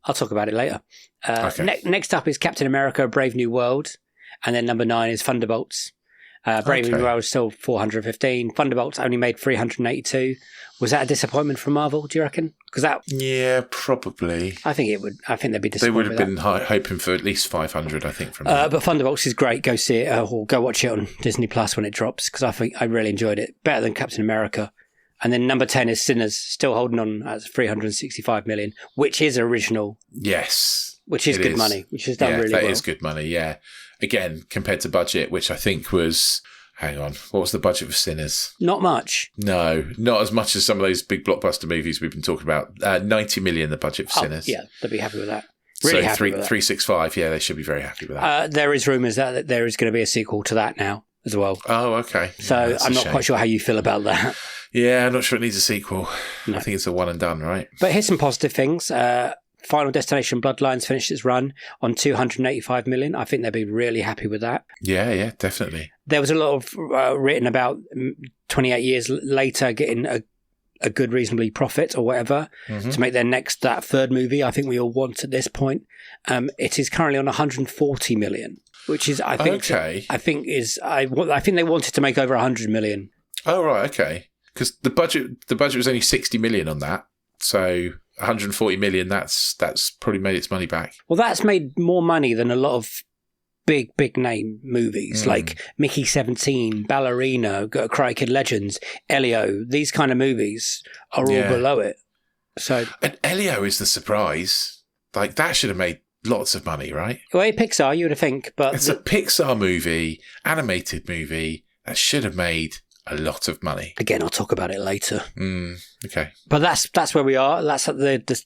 I'll talk about it later. Okay. Next up is Captain America, Brave New World. And then number 9 is Thunderbolts. Brave New World is still 415. Thunderbolts only made 382. Was that a disappointment from Marvel, do you reckon? Yeah, probably. I think it would. I think they'd be disappointed. They would have been hoping for at least 500, I think, from that. But Thunderbolts is great. Go see it, or go watch it on Disney Plus when it drops, because I think I really enjoyed it. Better than Captain America. And then number 10 is Sinners, still holding on at 365 million, which is original. Yes. Which is good money, which has done really well. That is good money, yeah. Again, compared to budget, which I think was... Hang on. What was the budget for Sinners? Not much. No, not as much as some of those big blockbuster movies we've been talking about. 90 million, the budget for Sinners. Yeah, they'll be happy with that. Really happy with that. 365, yeah, they should be very happy with that. There is rumours that there is going to be a sequel to that now as well. Oh, okay. So yeah, I'm not quite sure how you feel about that. Yeah, I'm not sure it needs a sequel. No. I think it's a one and done, right? But here's some positive things. Final Destination Bloodlines finished its run on 285 million. I think they'd be really happy with that. Yeah, definitely. There was a lot of written about 28 years later getting a good, reasonably profit or whatever to make that third movie. I think we all want at this point. It is currently on 140 million, which is, I think, okay. I think they wanted to make over 100 million. Oh, right, okay. Because the budget was only 60 million on that. So 140 million, that's probably made its money back. Well, that's made more money than a lot of big name movies like Mickey 17, Ballerina, Karate Kid Legends, Elio. These kind of movies are all below it. So, and Elio is the surprise. Like, that should have made lots of money, right? Well, Pixar, you would think, but it's a Pixar movie, animated movie that should have made a lot of money. Again, I'll talk about it later. Okay. But that's where we are. That's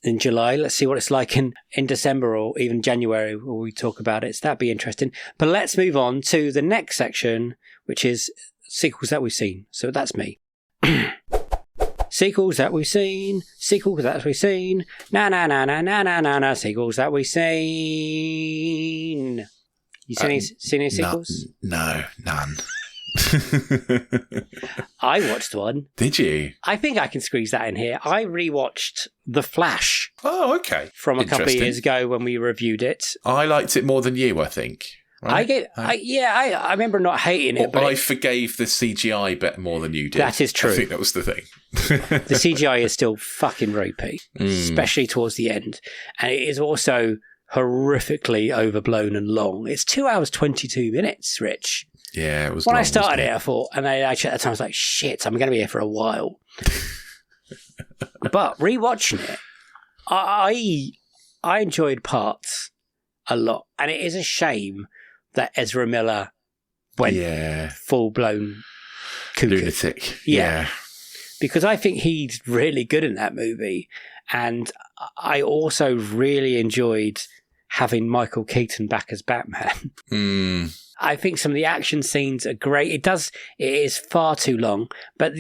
in July. Let's see what it's like in December or even January where we talk about it. So that'd be interesting. But let's move on to the next section, which is sequels that we've seen. So that's me. Sequels that we've seen. Sequels that we've seen. Na, sequels that we've seen. You seen any sequels? No, none. I watched one. Did you? I think I can squeeze that in here. I rewatched The Flash. Oh, okay. From a couple of years ago when we reviewed it. I liked it more than you, I think. Right? I remember not hating it. But I forgave the CGI bit more than you did. That is true. I think that was the thing. The CGI is still fucking ropey, especially towards the end. And it is also horrifically overblown and long. It's 2 hours, 22 minutes, Rich. Yeah, it was When long, I started it, I thought, and I actually at the time I was like, shit, I'm going to be here for a while. But rewatching it, I enjoyed parts a lot. And it is a shame that Ezra Miller went full-blown cuckoo. Lunatic. Yeah. Because I think he's really good in that movie. And I also really enjoyed having Michael Keaton back as Batman. I think some of the action scenes are great. It is far too long. But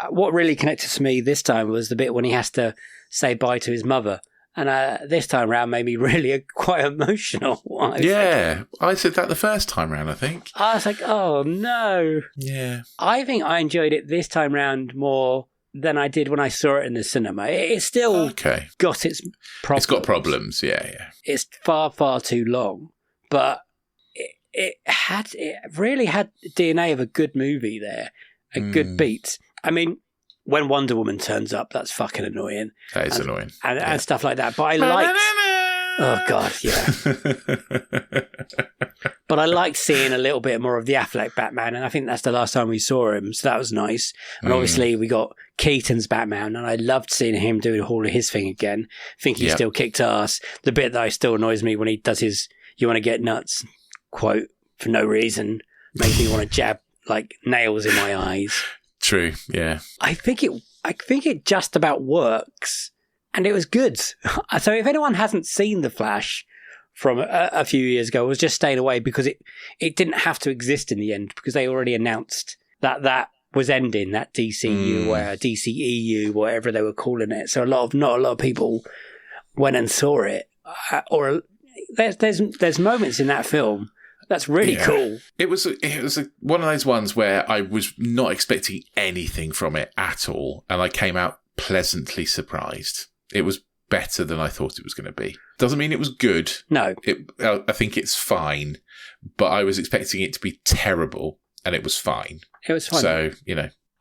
what really connected to me this time was the bit when he has to say bye to his mother. And this time around made me really quite emotional. I said that the first time round, I think. I was like, oh no. Yeah. I think I enjoyed it this time round more than I did when I saw it in the cinema. It's still got its problems. It's got problems, yeah. It's far, far too long. But it really had DNA of a good movie there. A good beat. I mean, when Wonder Woman turns up, that's fucking annoying. That is annoying. And stuff like that. But I liked... Oh, God, yeah. But I liked seeing a little bit more of the Affleck Batman, and I think that's the last time we saw him, so that was nice. And obviously we got Keaton's Batman, and I loved seeing him doing all of his thing again. I think he still kicked ass. The bit that still annoys me when he does his "you want to get nuts" quote for no reason makes me want to jab like nails in my eyes. True, yeah. I think it just about works. And it was good. So if anyone hasn't seen The Flash from a few years ago, was just staying away because it didn't have to exist in the end because they already announced that was ending, that DCU or DCEU, whatever they were calling it. So not a lot of people went and saw it. Or there's moments in that film that's really cool. It was one of those ones where I was not expecting anything from it at all, and I came out pleasantly surprised. It was better than I thought it was going to be. Doesn't mean it was good. No. I think it's fine, but I was expecting it to be terrible, and it was fine. It was fine. So,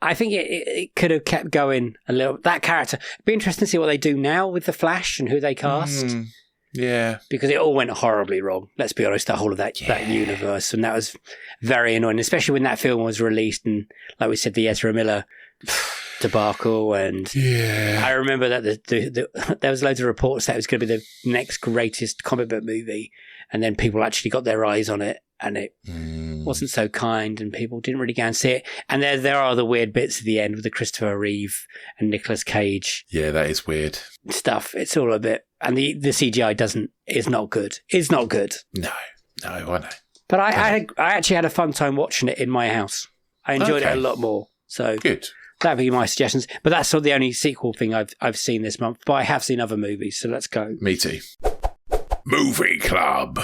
I think it could have kept going a little. That character. It'd be interesting to see what they do now with The Flash and who they cast. Yeah. Because it all went horribly wrong. Let's be honest, the whole of that universe. And that was very annoying, especially when that film was released and, like we said, the Ezra Miller debacle. And I remember that there was loads of reports that it was going to be the next greatest comic book movie. And then people actually got their eyes on it and it wasn't so kind and people didn't really go and see it. And there are the weird bits at the end with the Christopher Reeve and Nicolas Cage. Yeah, that is weird. Stuff. It's all a bit... And the CGI is not good. It's not good. No, I know. But I actually had a fun time watching it in my house. I enjoyed it a lot more. So good. That'd be my suggestions. But that's sort of the only sequel thing I've seen this month. But I have seen other movies, so let's go. Me too. Movie Club.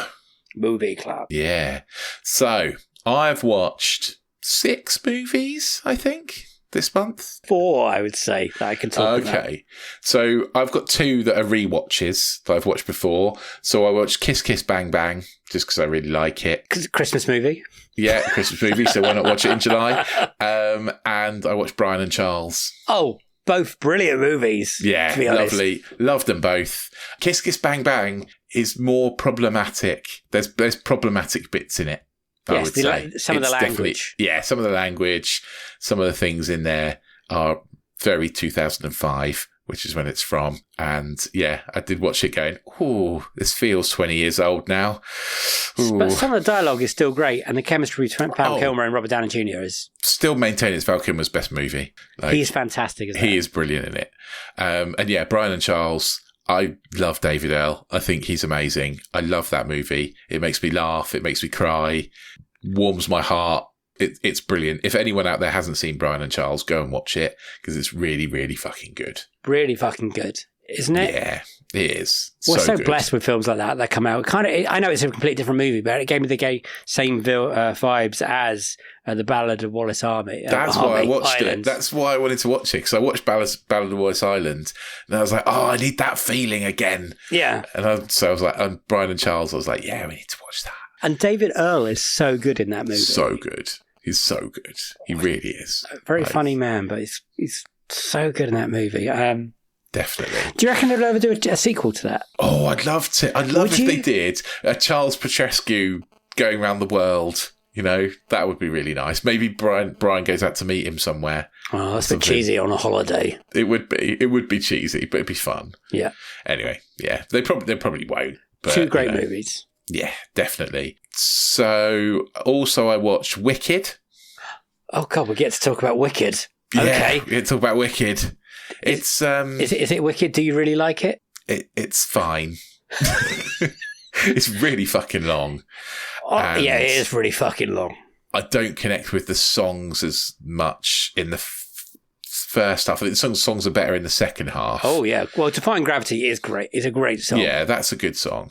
Yeah. So I've watched 6 movies, I think, this month. 4, I would say, that I can talk about. Okay. So I've got 2 that are rewatches that I've watched before. So I watched Kiss Kiss Bang Bang, just because I really like it. Christmas movie. Yeah, Christmas movie, so why not watch it in July? And I watched Brian and Charles. Oh, both brilliant movies. Yeah, to be honest. Lovely. Loved them both. Kiss Kiss Bang Bang is more problematic. There's problematic bits in it. I would say. Some of the language. Some of the language. Some of the things in there are very 2005, which is when it's from. And yeah, I did watch it going, ooh, this feels 20 years old now. Ooh. But some of the dialogue is still great. And the chemistry between Val Kilmer and Robert Downey Jr. is still maintain it's Val Kilmer's best movie. Like, He's fantastic. he is brilliant in it. And yeah, Brian and Charles. I love David Earl. I think he's amazing. I love that movie. It makes me laugh. It makes me cry. Warms my heart. It's brilliant. If anyone out there hasn't seen Brian and Charles, go and watch it because it's really, really fucking good. Really fucking good, isn't it? Yeah, it is. We're so good. blessed with films like that come out. I know it's a completely different movie, but it gave me the same vibes as The Ballad of Wallace Army. That's why I watched Island. it. That's why I wanted to watch it, because I watched Ballad of Wallace Island, and I was like, oh, I need that feeling again. Yeah. So I was like, and Brian and Charles, I was like, yeah, we need to watch that. And David Earl is so good in that movie. So good. He's so good. He really is. A very funny man, but he's so good in that movie. Definitely. Do you reckon they'll ever do a sequel to that? Oh, I'd love to. I'd love if they did. Charles Petrescu going around the world. You know, that would be really nice. Maybe Brian goes out to meet him somewhere. Oh, that's a bit cheesy on a holiday. It would be cheesy, but it'd be fun. Yeah. Anyway, yeah, they probably won't. But, two great movies. Yeah, definitely. So, also I watched Wicked. Oh God, we get to talk about Wicked. Yeah, okay, we get to talk about Wicked. It's Is it Wicked? Do you really like it? It's fine. It's really fucking long. Oh, yeah, it is really fucking long. I don't connect with the songs as much in the first half. I think the songs are better in the second half. Oh yeah, well, Defying Gravity is great. It's a great song. Yeah, that's a good song.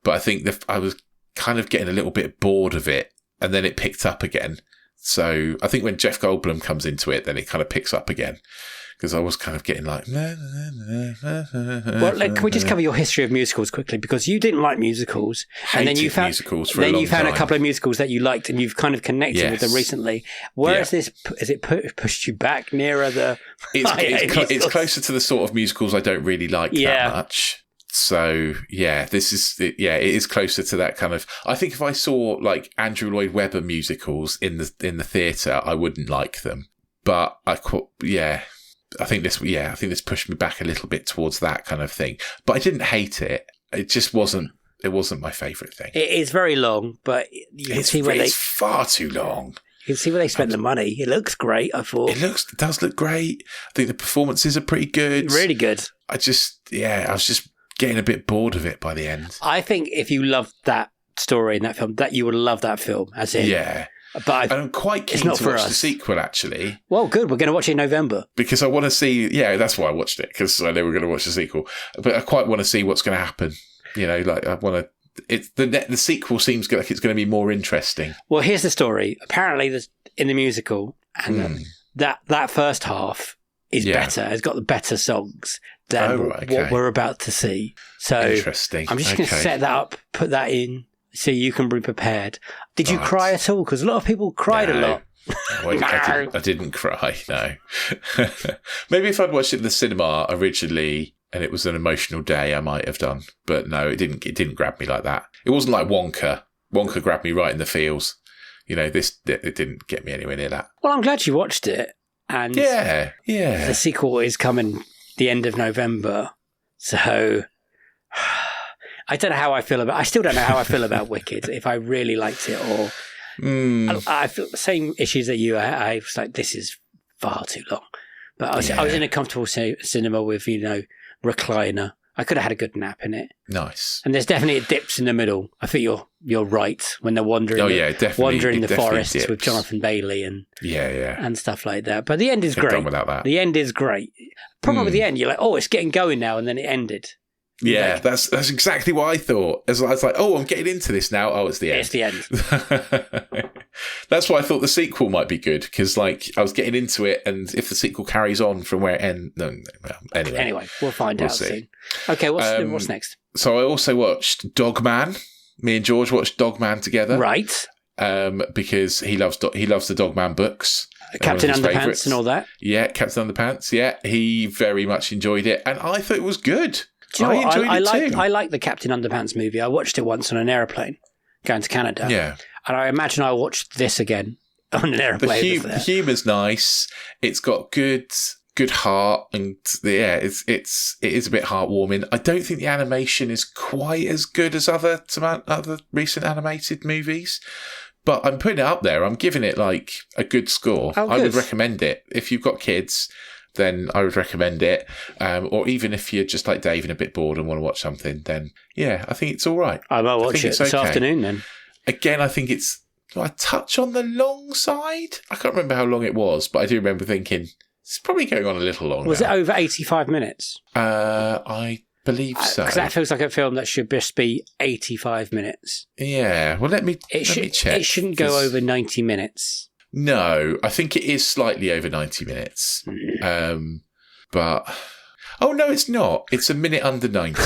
But I think I was kind of getting a little bit bored of it, and then it picked up again. So I think when Jeff Goldblum comes into it, then it kind of picks up again. Because I was kind of getting like... Well, can we just cover your history of musicals quickly? Because you didn't like musicals. And then you found musicals for a long time. Then you found a couple of musicals that you liked and you've kind of connected with them recently. Where is this... Has it pushed you back nearer the... It's closer to the sort of musicals I don't really like that much. So, yeah, it is closer to that kind of... I think if I saw, like, Andrew Lloyd Webber musicals in the theatre, I wouldn't like them. But I think this pushed me back a little bit towards that kind of thing. But I didn't hate it. It just wasn't my favourite thing. It is very long, but you can see where it's far too long. You can see where they spent the money. It looks great, I thought. It does look great. I think the performances are pretty good. Really good. I was just getting a bit bored of it by the end. I think if you loved that story in that film, that you would love that film, as in... Yeah. But I'm quite keen to watch the sequel, actually. Well, good. We're going to watch it in November. Because I want to see... Yeah, that's why I watched it, because I know we're going to watch the sequel. But I quite want to see what's going to happen. You know, like, I want to... The sequel seems like it's going to be more interesting. Well, here's the story. Apparently, in the musical, and that first half is better. It's got the better songs than what we're about to see. So interesting. I'm just going to set that up, put that in, so you can be prepared. Did you cry at all? Because a lot of people cried a lot. I didn't cry, no. Maybe if I'd watched it in the cinema originally and it was an emotional day, I might have done. But no, it didn't grab me like that. It wasn't like Wonka. Wonka grabbed me right in the feels. You know, it didn't get me anywhere near that. Well, I'm glad you watched it. And the sequel is coming the end of November. So... I don't know how I feel about. I still don't know how I feel about Wicked. If I really liked it or I feel the same issues that you. I was like, this is far too long. But I was in a comfortable cinema with recliner. I could have had a good nap in it. Nice. And there's definitely dips in the middle. I think you're right when they're wandering. Oh yeah, definitely wandering the forests dips. With Jonathan Bailey and and stuff like that. But the end is great. Done without that. The end is great. Problem with the end, you're like, oh, it's getting going now, and then it ended. Yeah, that's exactly what I thought. I was like, oh, I'm getting into this now. Oh, it's the end. It's the end. That's why I thought the sequel might be good, because like I was getting into it, and if the sequel carries on from where it ends, anyway, we'll find out soon. Okay, what's next? So I also watched Dogman. Me and George watched Dogman together, right? Because he loves the Dogman books. Captain Underpants and all that. Yeah, Captain Underpants. Yeah, he very much enjoyed it, and I thought it was good. Do you know what? I like the Captain Underpants movie. I watched it once on an aeroplane going to Canada. Yeah. And I imagine I'll watch this again on an aeroplane. The humour's nice. It's got good heart, and it is a bit heartwarming. I don't think the animation is quite as good as other recent animated movies, But I'm putting it up there. I'm giving it like a good score. Oh, I would good. recommend it. If you've got kids, then I would recommend it. Or even if you're just like Dave and a bit bored and want to watch something, then yeah, I think it's all right. I might watch think it it's this okay. afternoon then. Again, I think it's a touch on the long side. I can't remember how long it was, but I do remember thinking it's probably going on a little long. Was now. it over 85 minutes? I believe so. Because that feels like a film that should just be 85 minutes. Yeah. Well, let me check. It shouldn't go over 90 minutes. No, I think it is slightly over 90 minutes. But oh no, it's not. It's a minute under 90.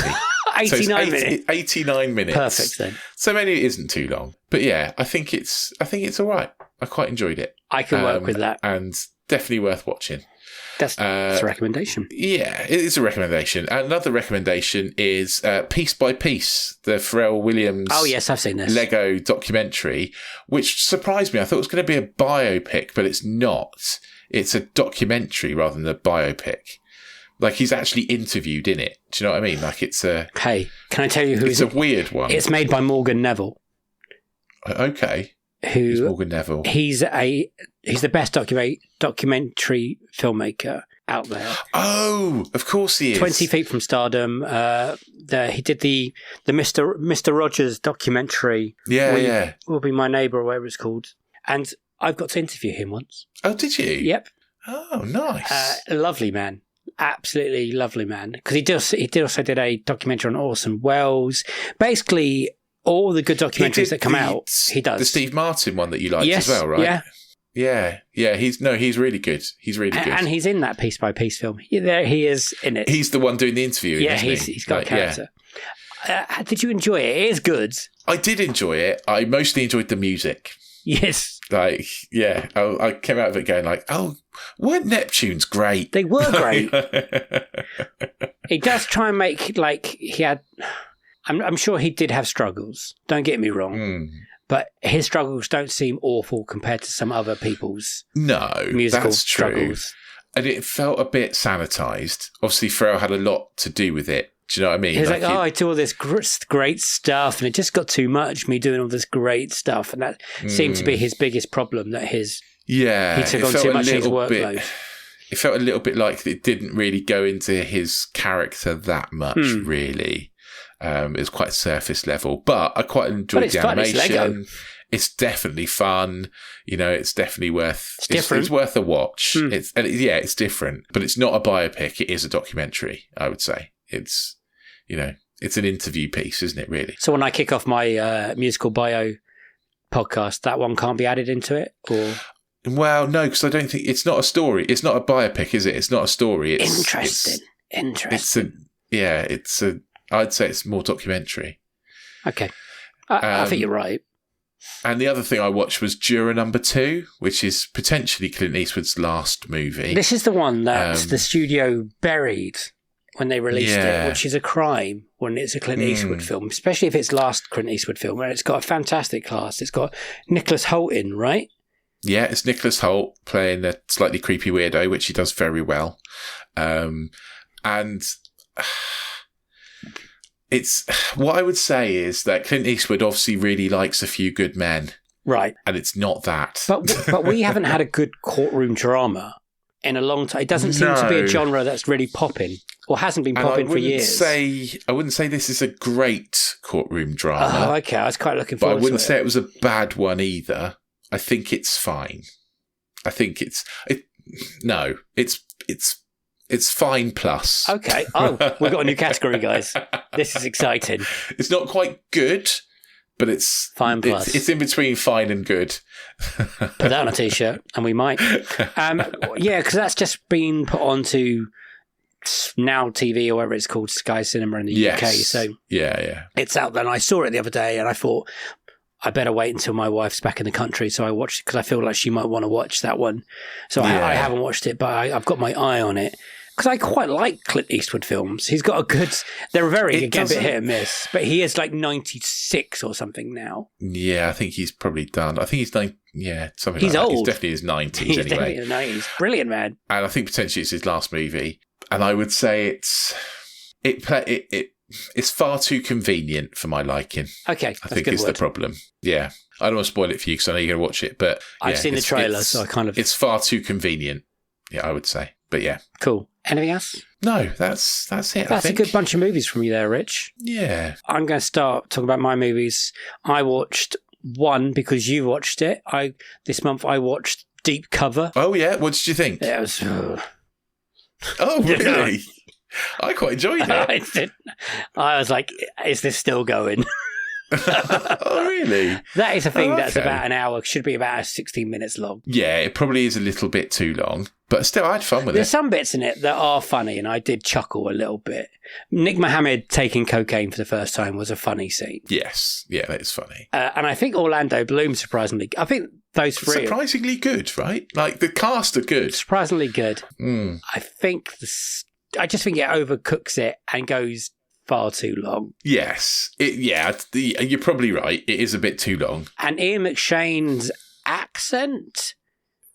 89 minutes. 89 minutes. Perfect then. So maybe it isn't too long. But yeah, I think it's all right. I quite enjoyed it. I can work with that. And definitely worth watching. That's a recommendation. Yeah, it is a recommendation. Another recommendation is Piece by Piece, the Pharrell Williams Oh, yes, I've seen this. Lego documentary, which surprised me. I thought it was going to be a biopic, but it's not. It's a documentary rather than a biopic. Like, he's actually interviewed in it. Do you know what I mean? Like, it's a... Hey, can I tell you who It's a weird one. It's made by Morgan Neville. Okay. Who's Morgan Neville? He's the best documentary filmmaker out there. Oh, of course he is. 20 Feet from Stardom. He did the Mr. Rogers documentary. Yeah. Will Be My Neighbour or whatever it's called. And I've got to interview him once. Oh, did you? Yep. Oh, nice. Lovely man. Absolutely lovely man. Because he also did a documentary on Orson Welles. Basically, all the good documentaries that come out, he does. The Steve Martin one that you liked Yes, as well, right? Yeah. Yeah. He's really good. He's really good. And he's in that Piece by Piece film. He is in it. He's the one doing the interview. Yeah, isn't he's got a Like, character. Did you enjoy it? It is good. I did enjoy it. I mostly enjoyed the music. Yes. Like, yeah, I came out of it going like, oh, weren't Neptunes great? They were great. He does try and make, like, he had... I'm sure he did have struggles. Don't get me wrong. But his struggles don't seem awful compared to some other people's musical that's true. struggles. And it felt a bit sanitised. Obviously, Pharrell had a lot to do with it. Do you know what I mean? He's like, I do all this great stuff, and it just got too much, me doing all this great stuff. And that seemed to be his biggest problem, that he took on too much of his workload. It felt a little bit like it didn't really go into his character that much, really. It was quite surface level, but I quite enjoyed the animation. It's definitely fun. You know, it's definitely worth. It's different. It's worth a watch. It's different, but it's not a biopic. It is a documentary. I would say it's an interview piece, isn't it? Really. So when I kick off my musical bio podcast, that one can't be added into it, or. Well, no, because I don't think it's not a story. It's not a biopic, is it? It's not a story. Interesting. I'd say it's more documentary. Okay. I think you're right. And the other thing I watched was Juror Number 2, which is potentially Clint Eastwood's last movie. This is the one that the studio buried when they released it, which is a crime when it's a Clint Eastwood film, especially if it's last Clint Eastwood film, where it's got a fantastic cast. It's got Nicholas Hoult in, right? Yeah, it's Nicholas Hoult playing a slightly creepy weirdo, which he does very well. And it's what I would say is that Clint Eastwood obviously really likes A Few Good Men. Right. And it's not that. But we haven't had a good courtroom drama in a long time. It doesn't seem to be a genre that's really popping, or hasn't been popping for years. I wouldn't say this is a great courtroom drama. Oh, okay. I was quite looking forward to it. But I wouldn't say it was a bad one either. I think it's fine. I think it's fine plus. Okay. Oh, we've got a new category, guys. This is exciting. It's not quite good, but it's fine plus. It's in between fine and good. Put that on a t-shirt, and we might. Yeah, because that's just been put onto Now TV or whatever it's called, Sky Cinema in the UK. So yeah, it's out there. And I saw it the other day, and I thought, I better wait until my wife's back in the country. So I watched it because I feel like she might want to watch that one. So I haven't watched it, but I've got my eye on it because I quite like Clint Eastwood films. He's got a good. They're very a bit hit and miss, but he is like 96 or something now. Yeah, I think he's probably done. I think he's something. He's like old. He's definitely in his 90s He's anyway. Definitely in the 90s. Brilliant man. And I think potentially it's his last movie. And I would say it's far too convenient for my liking. Okay, I think it's the problem. Yeah. I don't want to spoil it for you because I know you're going to watch it, but I've seen the trailer, so I kind of... It's far too convenient, I would say. But yeah. Cool. Anything else? No, that's it, That's a good bunch of movies from you there, Rich. Yeah. I'm going to start talking about my movies. I watched one because you watched it. This month I watched Deep Cover. Oh, yeah? What did you think? It was... Oh, really? I quite enjoyed it. I was like, is this still going? Oh, really? That is a thing that's okay. about an hour, should be about 16 minutes long. Yeah, it probably is a little bit too long, but still, I had fun with There's it. some bits in it that are funny, and I did chuckle a little bit. Nick Mohammed taking cocaine for the first time was a funny scene. Yes, yeah, that's funny. And I think Orlando Bloom, surprisingly, I think those three surprisingly good, right? Like, the cast are good. Surprisingly good. Mm. I just think it overcooks it and goes far too long. Yes. You're probably right. It is a bit too long. And Ian McShane's accent?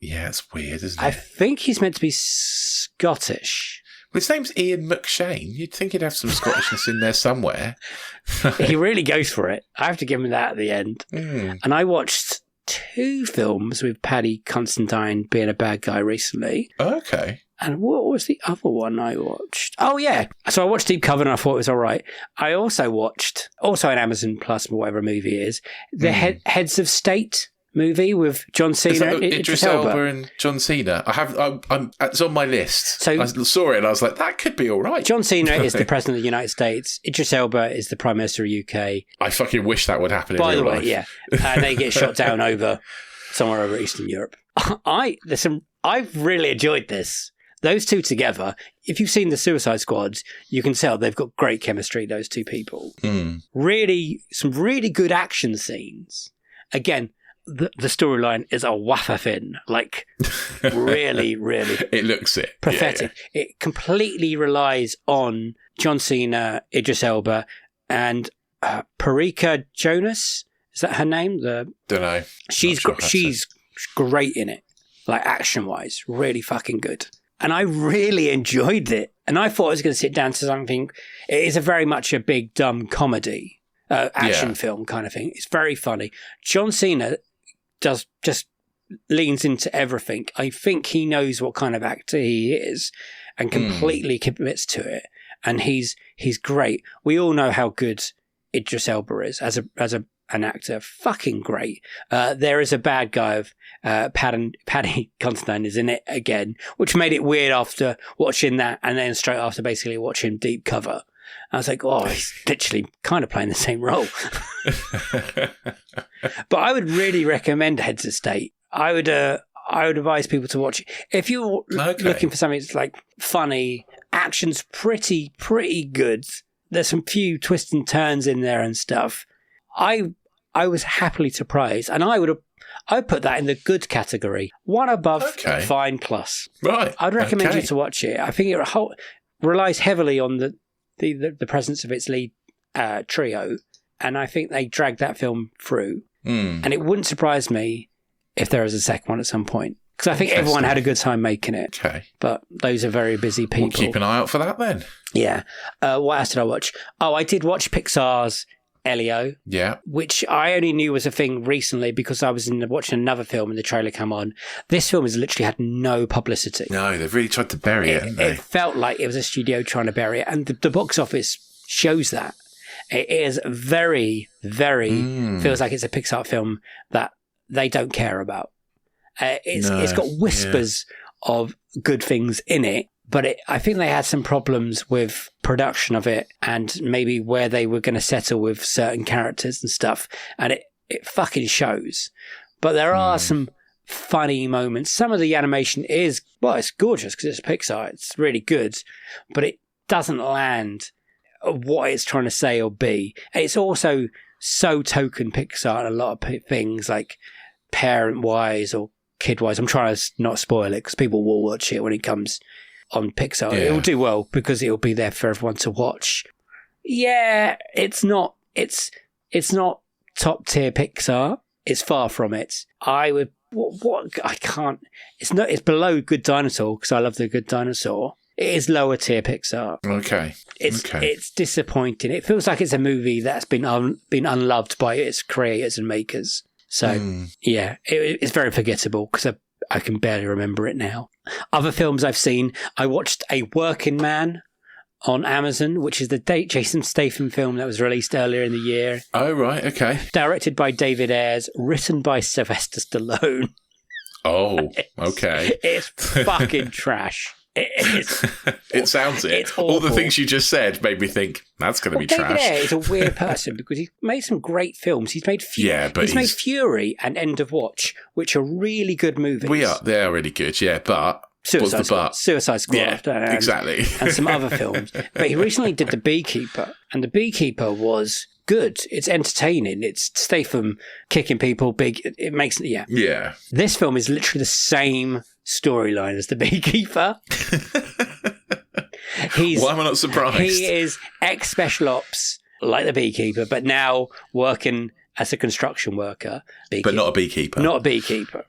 Yeah, it's weird, isn't it? I think he's meant to be Scottish. Well, his name's Ian McShane. You'd think he'd have some Scottishness in there somewhere. He really goes for it. I have to give him that at the end. Mm. And I watched 2 films with Paddy Considine being a bad guy recently. Okay. And what was the other one I watched? Oh, yeah. So I watched Deep Cover and I thought it was all right. I also watched, also an Amazon Plus, whatever movie it is, the Heads of State movie with John Cena. Is that Idris Elba and John Cena? It's on my list. So I saw it and I was like, that could be all right. John Cena is the President of the United States. Idris Elba is the Prime Minister of the UK. I fucking wish that would happen in real life. By the way, yeah. And they get shot down somewhere over Eastern Europe. I've really enjoyed this. Those two together, if you've seen the Suicide Squads, you can tell they've got great chemistry, those two people. Mm. Some really good action scenes. Again, the storyline is a waffafin. Like, really, really. It looks it. Pathetic. Yeah. It completely relies on John Cena, Idris Elba, and Parika Jonas. Is that her name? Don't know. She's great in it. Like, action-wise. Really fucking good. And I really enjoyed it. And I thought I was going to sit down to something. It is very much a big, dumb comedy, action film kind of thing. It's very funny. John Cena just leans into everything. I think he knows what kind of actor he is and completely commits to it. And he's great. We all know how good Idris Elba is as an actor. Fucking great. There is a bad guy of Paddy Considine is in it again, which made it weird after watching that and then straight after basically watching Deep Cover. I was like, oh, he's literally kind of playing the same role. But I would really recommend Heads of State. I would advise people to watch it. If you're looking for something that's like funny, action's pretty good. There's some few twists and turns in there and stuff. I was happily surprised, and I'd put that in the good category. One above, fine plus. Right. I'd recommend you to watch it. I think it relies heavily on the presence of its lead trio, and I think they dragged that film through. And it wouldn't surprise me if there is a second one at some point, because I think everyone had a good time making it. Okay. But those are very busy people. We'll keep an eye out for that then. Yeah. What else did I watch? Oh, I did watch Pixar's Elio. Yeah. Which I only knew was a thing recently because I was watching another film and the trailer came on. This film has literally had no publicity. No, they've really tried to bury it, haven't they? It felt like it was a studio trying to bury it, and the box office shows that. It is very, very feels like it's a Pixar film that they don't care about. It's got whispers of good things in it, but I think they had some problems with production of it and maybe where they were going to settle with certain characters and stuff, and it fucking shows. But there are some funny moments. Some of the animation is, it's gorgeous because it's Pixar. It's really good, but it doesn't land what it's trying to say or be. And it's also so token Pixar in a lot of things, like parent-wise or kid-wise. I'm trying to not spoil it because people will watch it when it comes on Pixar. Yeah. It will do well because it will be there for everyone to watch. Yeah, it's not top tier Pixar. It's far from it. It's below Good Dinosaur because I love the Good Dinosaur. It is lower tier Pixar. Okay. It's disappointing. It feels like it's a movie that's been unloved by its creators and makers. So, yeah, it's very forgettable because I can barely remember it now. Other films I've seen, I watched A Working Man on Amazon, which is the Jason Statham film that was released earlier in the year. Oh, right, okay. Directed by David Ayres, written by Sylvester Stallone. Oh, okay. It's fucking trash. It sounds it. It's All the awful. things you just said made me think that's going to be David trash. Ayres is a weird person because he's made some great films. He's made but made Fury and End of Watch, which are really good movies. They are really good, yeah, but what's the but? Suicide Squad. Yeah, exactly. And some other films. But he recently did The Beekeeper, and The Beekeeper was good. It's entertaining. It's Statham kicking people big. It makes, yeah. Yeah. This film is literally the same storyline as The Beekeeper. Why am I not surprised? He is ex-special ops like The Beekeeper, but now working as a construction worker. But not a beekeeper. Not a beekeeper.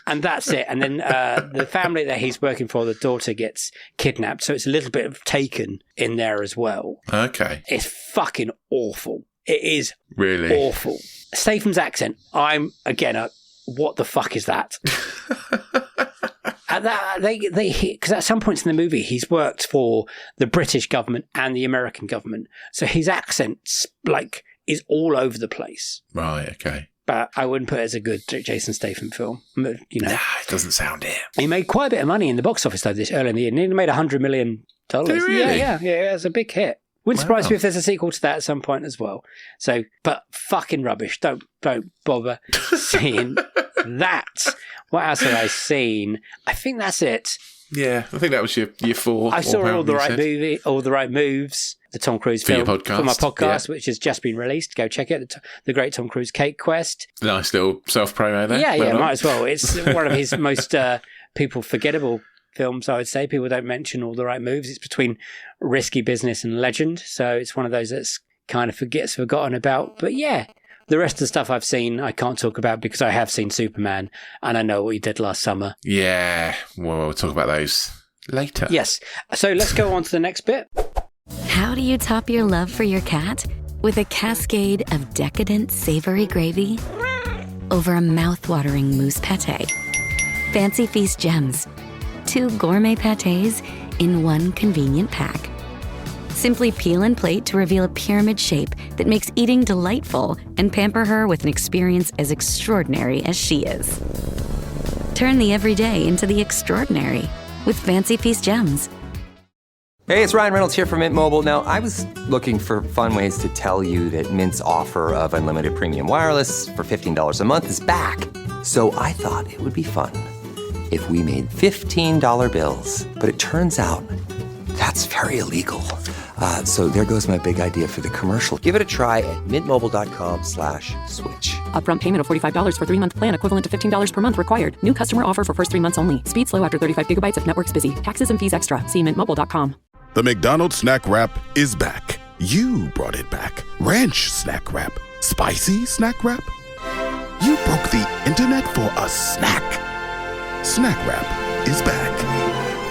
And that's it. And then the family that he's working for, the daughter gets kidnapped. So it's a little bit of Taken in there as well. Okay. It's fucking awful. It is really awful. Statham's accent, I'm, again, what the fuck is that? Because at some points in the movie, he's worked for the British government and the American government. So his accent, is all over the place. Right, okay. But I wouldn't put it as a good Jason Statham film. You know, Nah, it doesn't sound it. he made quite a bit of money in the box office though this early in the year. He made $100 million. Did he really? Yeah, it's a big hit. Wouldn't surprise me if there's a sequel to that at some point as well. So, but fucking rubbish. Don't bother seeing that. What else have I seen? I think that's it. Yeah, I think that was your 4. I saw All the Right movie, All the Right Moves, the Tom Cruise For your film podcast, for my podcast, yeah. which has just been released. Go check it. The great Tom Cruise Cake Quest. Nice little self-promo there. Yeah, Well done. might as well. It's one of his most people forgettable films, I would say. People don't mention All the Right Moves. It's between Risky Business and Legend, so it's one of those that's kind of gets forgotten about. But yeah, the rest of the stuff I've seen, I can't talk about because I have seen Superman and I know what he did last summer. Yeah, well, we'll talk about those later. Yes. So let's go on to the next bit. How do you top your love for your cat? With a cascade of decadent savory gravy over a mouth-watering mousse pâté. Fancy Feast gems. 2 gourmet pâtés in one convenient pack. Simply peel and plate to reveal a pyramid shape that makes eating delightful and pamper her with an experience as extraordinary as she is. Turn the everyday into the extraordinary with Fancy Feast gems. Hey, it's Ryan Reynolds here from Mint Mobile. Now, I was looking for fun ways to tell you that Mint's offer of unlimited premium wireless for $15 a month is back. So I thought it would be fun if we made $15 bills. But it turns out that's very illegal. So there goes my big idea for the commercial. Give it a try at mintmobile.com/switch. Upfront payment of $45 for 3-month plan, equivalent to $15 per month required. New customer offer for first 3 months only. Speed slow after 35 gigabytes if network's busy. Taxes and fees extra. See mintmobile.com. The McDonald's Snack Wrap is back. You brought it back. Ranch Snack Wrap. Spicy Snack Wrap. You broke the internet for a snack. Snack Wrap is back.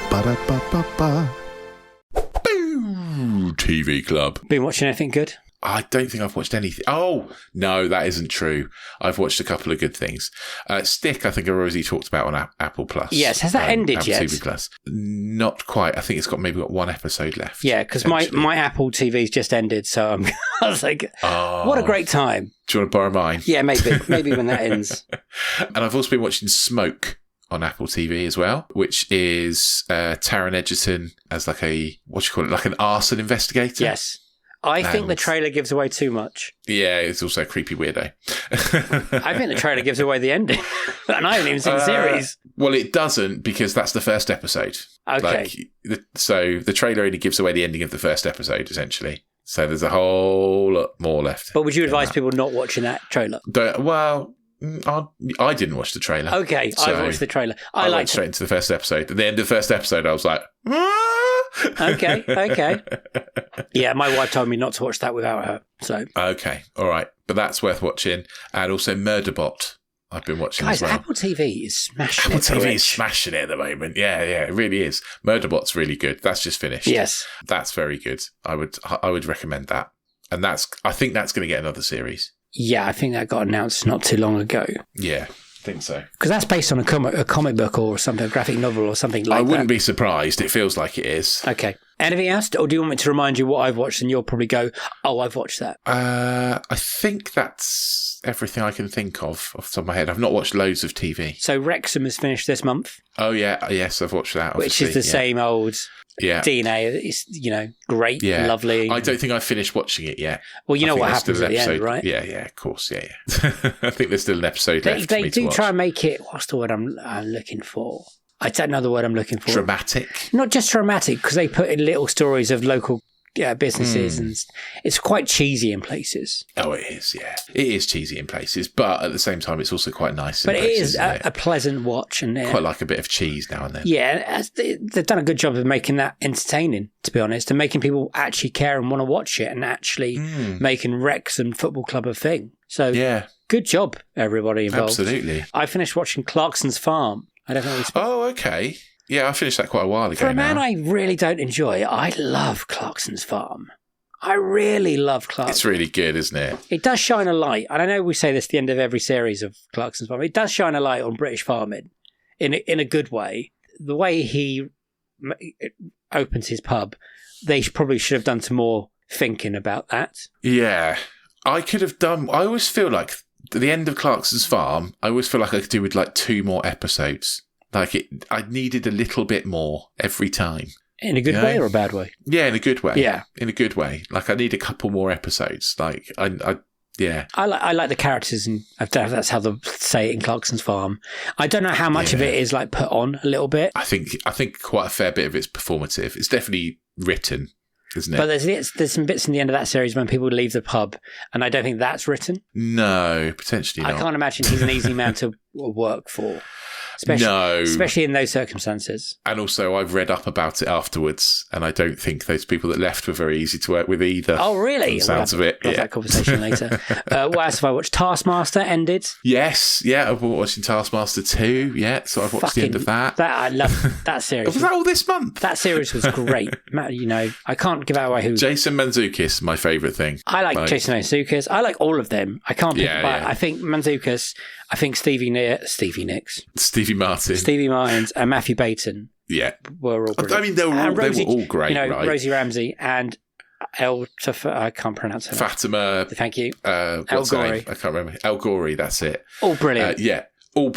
Ba-da-ba-ba-ba. Boo! TV Club. Been watching anything good? I don't think I've watched anything. Oh, no, that isn't true. I've watched a couple of good things. Stick, I think I already talked about on Apple Plus. Yes, has that ended Apple yet? TV Plus. Not quite. I think it's maybe got 1 episode left. Yeah, because my Apple TV's just ended, so I was like, what a great time. Do you want to borrow mine? Yeah, maybe when that ends. And I've also been watching Smoke on Apple TV as well, which is Taron Egerton as like an arson investigator. Yes. I think the trailer gives away too much. Yeah, it's also a creepy weirdo. I think the trailer gives away the ending. And I haven't even seen the series. Well, it doesn't because that's the first episode. Okay. So the trailer only gives away the ending of the first episode, essentially. So there's a whole lot more left. But would you advise people not watching that trailer? I didn't watch the trailer. Okay, so I watched the trailer. I went straight into the first episode. At the end of the first episode, I was like, Okay. Yeah, my wife told me not to watch that without her. So okay, all right, but that's worth watching. And also Murderbot, I've been watching as well. Apple TV is smashing Apple TV is smashing it at the moment. Yeah, it really is. Murderbot's really good. That's just finished. Yes, that's very good. I would recommend that. And I think that's going to get another series. Yeah, I think that got announced not too long ago. Yeah, I think so. Because that's based on a comic book or something, a graphic novel or something like that. I wouldn't be surprised. It feels like it is. Okay. Anything else? Or do you want me to remind you what I've watched and you'll probably go, oh, I've watched that? I think that's everything I can think of off the top of my head. I've not watched loads of TV. So Wrexham has finished this month. Oh, yeah. Yes, I've watched that. Which is the same old DNA. It's, great, lovely. I don't think I've finished watching it yet. Well, you know what happens at the end, right? Yeah, of course. Yeah. I think there's still an episode left. They do try and make it, what's the word I'm looking for? I don't know the word I'm looking for. Dramatic? Not just dramatic, because they put in little stories of local businesses and it's quite cheesy in places. Oh, it is, yeah. It is cheesy in places, but at the same time, it's also quite nice in places. But it is a pleasant watch. And quite like a bit of cheese now and then. Yeah, they've done a good job of making that entertaining, to be honest, and making people actually care and want to watch it and actually making Wrexham Football Club a thing. So, good job, everybody involved. Absolutely. I finished watching Clarkson's Farm. I don't know. Oh, okay. Yeah, I finished that quite a while ago. For a man I really don't enjoy, I love Clarkson's Farm. I really love Clarkson. It's really good, isn't it? It does shine a light, and I know we say this at the end of every series of Clarkson's Farm. It does shine a light on British farming in a good way. The way he opens his pub, they probably should have done some more thinking about that. Yeah, I could have done. I always feel like at the end of Clarkson's Farm, I always feel like I could do with like 2 more episodes. I needed a little bit more every time. In a good way or a bad way? Yeah, in a good way. Yeah, in a good way. Like I need a couple more episodes. Like I like the characters, and that's how they say it in Clarkson's Farm. I don't know how much of it is like put on a little bit. I think quite a fair bit of it's performative. It's definitely written, isn't it? But there's some bits in the end of that series when people leave the pub, and I don't think that's written. No, potentially not. I can't imagine he's an easy man to work for. Especially in those circumstances. And also, I've read up about it afterwards, and I don't think those people that left were very easy to work with either. Oh, really? Sounds of it. We'll have that conversation later. What else have I watched? Taskmaster ended. Yes, yeah. I've been watching Taskmaster 2. Yeah, so I've watched the end of that. I love that series. Was that all this month? That series was great. I can't give out away who. Jason Mantzoukas, my favourite thing. I like Jason Mantzoukas. I like all of them. I can't pick. I think Mantzoukas. I think Stevie Martins and Matthew Baton were all great. I mean, they were all great, right? Rosie Ramsey and I can't pronounce her Fatima. Thank you. El Ghori. I can't remember. El Ghori, that's it. All brilliant. All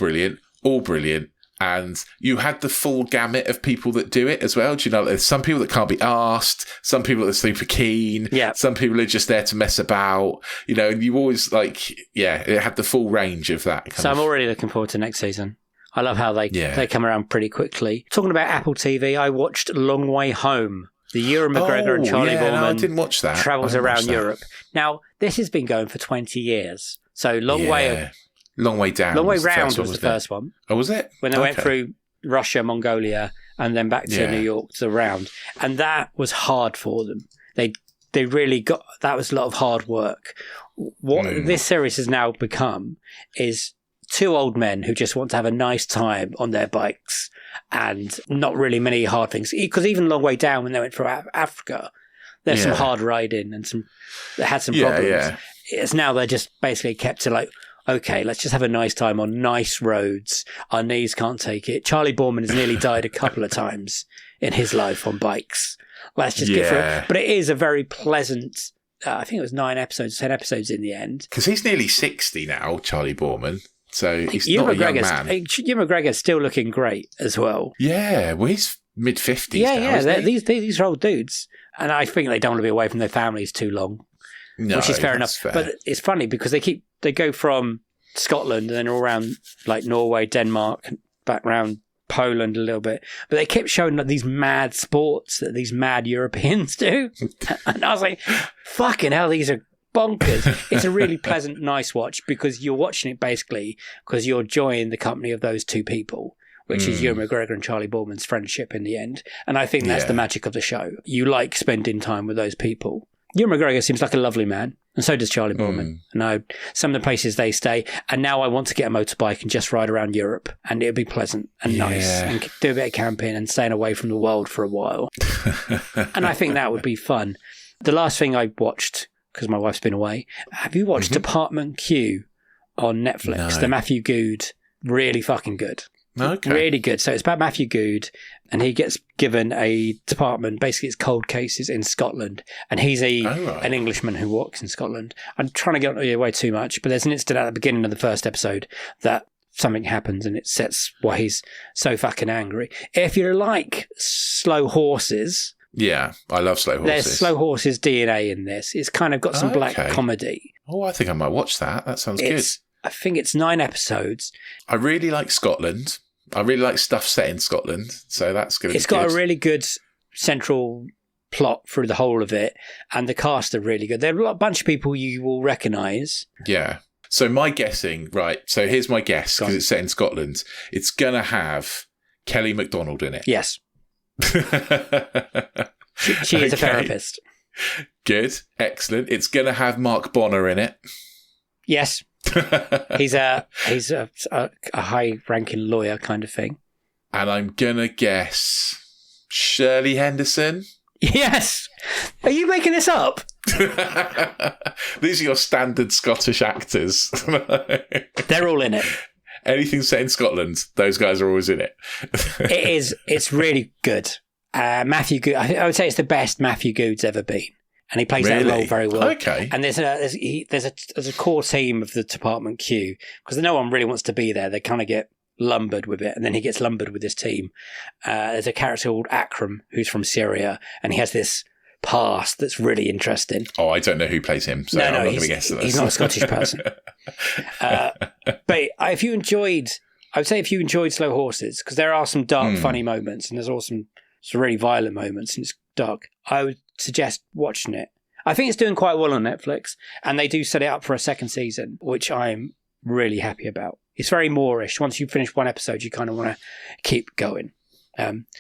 brilliant. And you had the full gamut of people that do it as well. Do you know, there's some people that can't be asked, some people that are super keen, some people are just there to mess about, and you always it had the full range of that. So I'm already looking forward to next season. I love how they come around pretty quickly. Talking about Apple TV, I watched Long Way Home. The Ewan McGregor and Charlie Boorman I didn't watch that. Travels around Europe. Now, this has been going for 20 years. So Long Way Down. Long Way Round was the first one. Oh, was it? When they went through Russia, Mongolia, and then back to New York to the round. And that was hard for them. They really that was a lot of hard work. What this series has now become is 2 old men who just want to have a nice time on their bikes and not really many hard things. Because even Long Way Down, when they went through Africa, there's some hard riding and they had some problems. Yeah. It's now they're just basically kept to okay, let's just have a nice time on nice roads. Our knees can't take it. Charlie Boorman has nearly died a couple of times in his life on bikes. Let's just get through it. But it is a very pleasant, I think it was 10 episodes in the end. Because he's nearly 60 now, Charlie Boorman. So he's not a young man. Ewan McGregor's still looking great as well. Yeah, well, he's mid-50s now, isn't he? These are old dudes. And I think they don't want to be away from their families too long. No, which is fair enough. But it's funny because they go from Scotland and then all around Norway, Denmark, back around Poland a little bit. But they kept showing these mad sports that these mad Europeans do. And I was like, fucking hell, these are bonkers. It's a really pleasant, nice watch because you're watching it basically because you're enjoying the company of those 2 people, which is Ewan McGregor and Charlie Boorman's friendship in the end. And I think that's the magic of the show. You like spending time with those people. Ewan McGregor seems like a lovely man, and so does Charlie Boorman. And some of the places they stay, and now I want to get a motorbike and just ride around Europe, and it'll be pleasant and nice, and do a bit of camping and staying away from the world for a while. And I think that would be fun. The last thing I watched because my wife's been away. Have you watched Department Q on Netflix? No. The Matthew Good, really fucking good. Okay. Really good. So it's about Matthew Good, and he gets given a department. Basically, it's cold cases in Scotland, and he's an Englishman who works in Scotland. I'm trying to get away too much, but there's an incident at the beginning of the first episode that something happens, and it sets why he's so fucking angry. If you like slow horses, yeah, I love slow horses. There's slow horses DNA in this. It's kind of got some black comedy. Oh, I think I might watch that. That sounds good. I think it's 9 episodes. I really like Scotland. I really like stuff set in Scotland, so that's going to be good. It's got a really good central plot through the whole of it, and the cast are really good. There are a bunch of people you will recognise. Yeah. So my guessing, right, so here's my guess, because it's set in Scotland. It's going to have Kelly MacDonald in it. Yes. She is a therapist. Good. Excellent. It's going to have Mark Bonner in it. Yes. He's a high-ranking lawyer kind of thing. And I'm going to guess Shirley Henderson. Yes! Are you making this up? These are your standard Scottish actors. They're all in it. Anything set in Scotland, those guys are always in it. It's really good. Matthew Good, I would say it's the best Matthew Good's ever been. And he plays that role very well. Okay. And there's a core team of the Department Q, because no one really wants to be there. They kind of get lumbered with it, and then he gets lumbered with his team. There's a character called Akram who's from Syria, and he has this past that's really interesting. Oh, I don't know who plays him, so I'm not going to guess that. He's not a Scottish person. But if you enjoyed Slow Horses, because there are some dark, funny moments, and there's also some really violent moments, and it's dark, I would suggest watching it. I think it's doing quite well on Netflix, and they do set it up for a second season, which I'm really happy about. It's very Moorish. Once you finish one episode, you kind of want to keep going.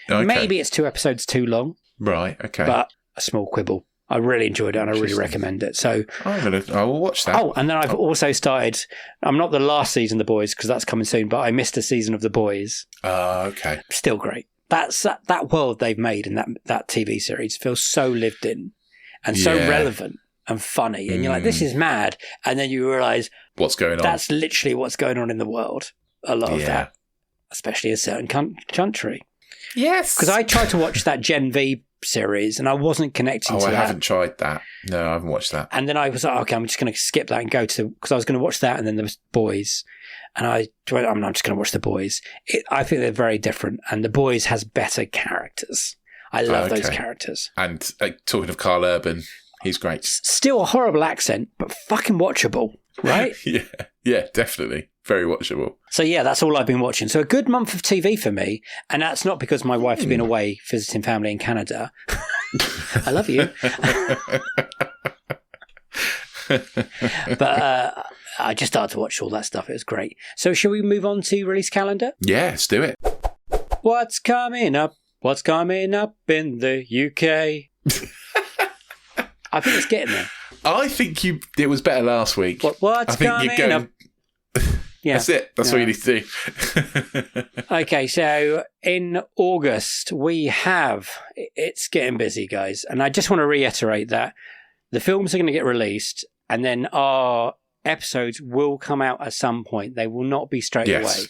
Maybe it's 2 episodes too long. Right, okay. But a small quibble. I really enjoyed it, and I really recommend it. So I will watch that. Oh, and then I've also started, I'm not the last season of The Boys, because that's coming soon, but I missed a season of The Boys. Okay. Still great. That world they've made in that TV series feels so lived in and so relevant and funny. And you're like, this is mad. And then you realise what's going on. That's literally what's going on in the world. A lot of that, especially a certain country. Yes. Because I tried to watch that Gen V series and I wasn't connecting to that. I haven't tried that. No, I haven't watched that. And then I was like, okay, I'm just going to skip that and go to, because I was going to watch that and then there was Boys. And I'm just going to watch The Boys. I think they're very different. And The Boys has better characters. I love those characters. And talking of Carl Urban, he's great. Still a horrible accent, but fucking watchable, right? Yeah, definitely. Very watchable. So yeah, that's all I've been watching. So a good month of TV for me. And that's not because my wife's been away visiting family in Canada. I love you. But I just started to watch all that stuff. It was great. So shall we move on to release calendar? Yeah, let's do it. What's coming up? What's coming up in the UK? I think it's getting there. I think it was better last week. What's coming up? Yeah. That's it. That's what you need to do. Okay, so in August, it's getting busy, guys. And I just want to reiterate that the films are going to get released and then our episodes will come out at some point. They will not be straight away.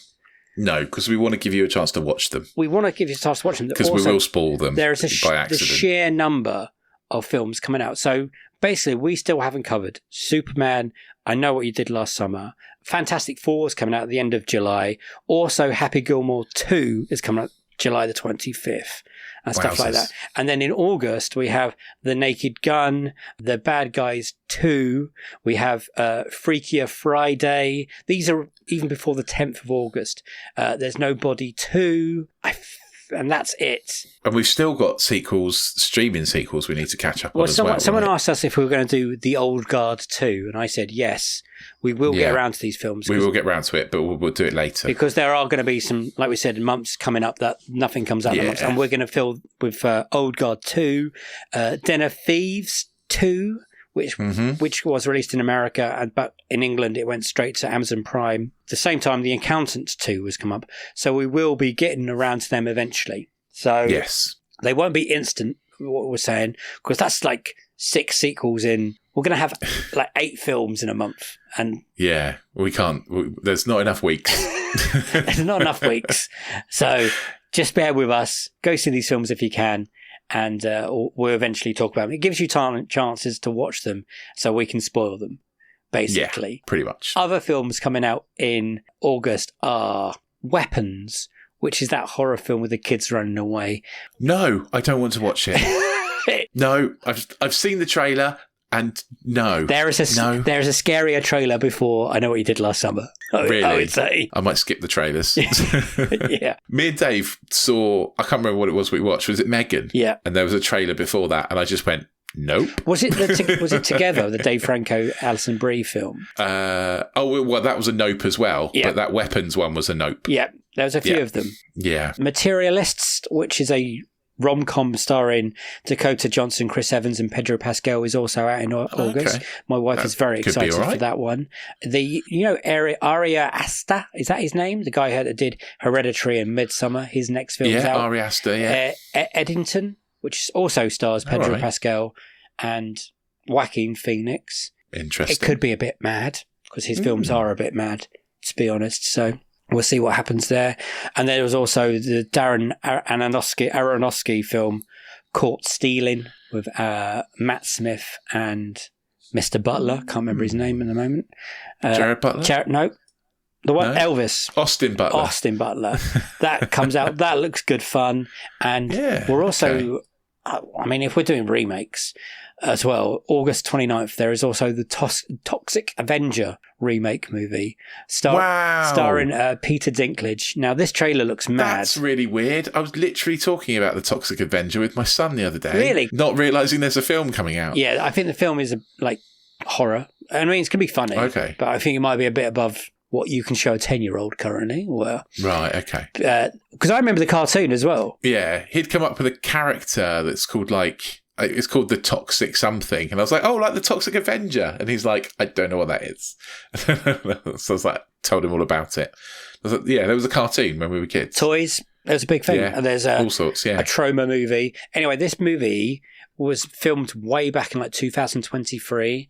No, because we want to give you a chance to watch them. We want to give you a chance to watch them. Because we will spoil them there is by accident. The sheer number of films coming out. So basically, we still haven't covered Superman, I Know What You Did Last Summer, Fantastic Four is coming out at the end of July. Also, Happy Gilmore 2 is coming out July the 25th and stuff like that. And then in August, we have The Naked Gun, The Bad Guys 2. We have Freakier Friday. These are even before the 10th of August. There's Nobody 2. And that's it. And we've still got streaming sequels we need to catch up on as well. Someone asked us if we were going to do The Old Guard 2, and I said yes, we will get around to these films. We will get around to it, but we'll do it later. Because there are going to be some, like we said, months coming up that nothing comes out. And we're going to fill with Old Guard 2, Den of Thieves 2, which was released in America, but in England it went straight to Amazon Prime. At the same time, The Accountant 2 has come up. So we will be getting around to them eventually. So they won't be instant, what we're saying, because that's like 6 sequels in We're going to have like 8 films in a month. And yeah, we can't. There's not enough weeks. there's not enough weeks. So just bear with us. Go see these films if you can. And we'll eventually talk about them. It gives you chances to watch them so we can spoil them, basically. Yeah, pretty much. Other films coming out in August are Weapons, which is that horror film with the kids running away. No, I don't want to watch it. No, I've seen the trailer. And no. There is a scarier trailer before I Know What You Did Last Summer. Really? I would say. I might skip the trailers. Yeah. Me and Dave saw, I can't remember what it was we watched. Was it Megan? Yeah. And there was a trailer before that, and I just went, nope. Was it Together, the Dave Franco, Alison Brie film? Well, that was a nope as well. Yeah. But that Weapons one was a nope. Yeah. There was a few of them. Yeah. Materialists, which is a rom-com starring Dakota Johnson, Chris Evans and Pedro Pascal, is also out in August. Okay. My wife is very excited for that one. Ari Aster, is that his name? The guy that did Hereditary and Midsommar. His next film is out. Ari Aster, yeah. Eddington, which also stars Pedro Pascal and Joaquin Phoenix. Interesting. It could be a bit mad because his films are a bit mad, to be honest. So we'll see what happens there. And there was also the Darren Aronofsky film, Caught Stealing, with Matt Smith and Mr. Butler. Can't remember his name in the moment. Jared Butler? No. The one, Elvis. Austin Butler. That comes out. That looks good fun. And we're also, I mean, if we're doing remakes as well, August 29th, there is also the Toxic Avenger remake movie starring Peter Dinklage. Now, this trailer looks mad. That's really weird. I was literally talking about the Toxic Avenger with my son the other day. Really? Not realising there's a film coming out. Yeah, I think the film is like horror. I mean, it's going to be funny. Okay. But I think it might be a bit above what you can show a 10-year-old currently. Right, okay. Because I remember the cartoon as well. Yeah, he'd come up with a character that's called it's called the Toxic something. And I was like, oh, like the Toxic Avenger. And he's like, I don't know what that is. So I was like, told him all about it. I was like, yeah, there was a cartoon when we were kids. Toys. There was a big thing. Yeah, and there's all sorts, a trauma movie. Anyway, this movie was filmed way back in like 2023.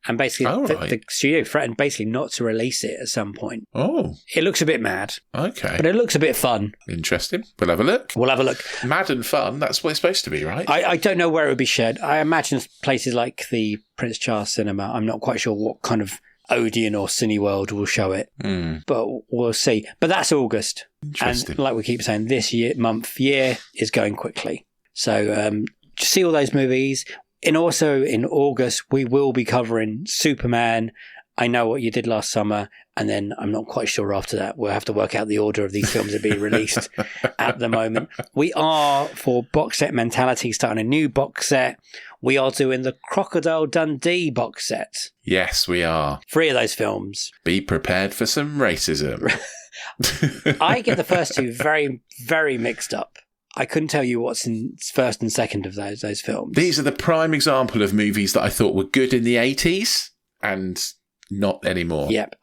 And basically, the studio threatened basically not to release it at some point. Oh. It looks a bit mad. Okay. But it looks a bit fun. Interesting. We'll have a look. Mad and fun, that's what it's supposed to be, right? I don't know where it would be shared. I imagine places like the Prince Charles Cinema. I'm not quite sure what kind of Odeon or Cineworld will show it. But we'll see. But that's August. Interesting. And like we keep saying, this year is going quickly. So see all those movies. And also in August, we will be covering Superman, I Know What You Did Last Summer, and then I'm not quite sure after that. We'll have to work out the order of these films that are being released at the moment. We are, for Box Set Mentality, starting a new box set. We are doing the Crocodile Dundee box set. Yes, we are. 3 of those films. Be prepared for some racism. I get the first 2 very, very mixed up. I couldn't tell you what's in first and second of those films. These are the prime example of movies that I thought were good in the 80s and not anymore. Yep.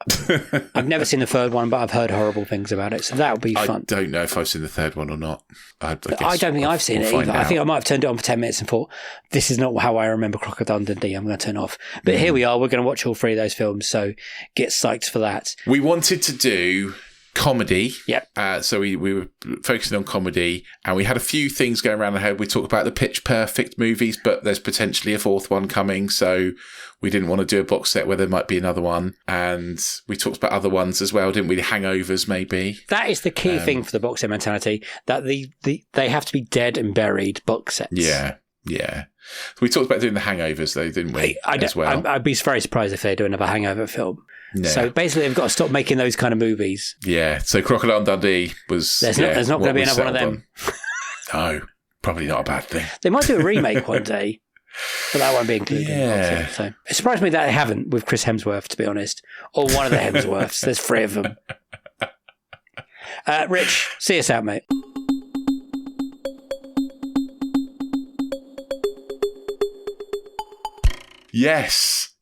I've never seen the third one, but I've heard horrible things about it, so that'll be fun. I don't know if I've seen the third one or not. I don't think I've seen it either. I think I might have turned it on for 10 minutes and thought, this is not how I remember Crocodile Dundee. I'm going to turn it off. But here we are. We're going to watch all 3 of those films, so get psyched for that. We wanted to do comedy. Yep. So we were focusing on comedy, and we had a few things going around the head. We talked about the Pitch Perfect movies, but there's potentially a 4th one coming, so we didn't want to do a box set where there might be another one. And we talked about other ones as well, didn't we? Hangovers, maybe. That is the key thing for the box set mentality, that they have to be dead and buried box sets. Yeah. We talked about doing the Hangovers, though, didn't we? As well. I'd be very surprised if they do another Hangover film. Yeah. So basically, they've got to stop making those kind of movies. Yeah. So Crocodile Dundee was. There's not going to be another one of them. No, probably not a bad thing. They might do a remake one day, but that won't be included. Yeah. So it surprised me that they haven't with Chris Hemsworth, to be honest, or one of the Hemsworths. There's 3 of them. Rich, see us out, mate.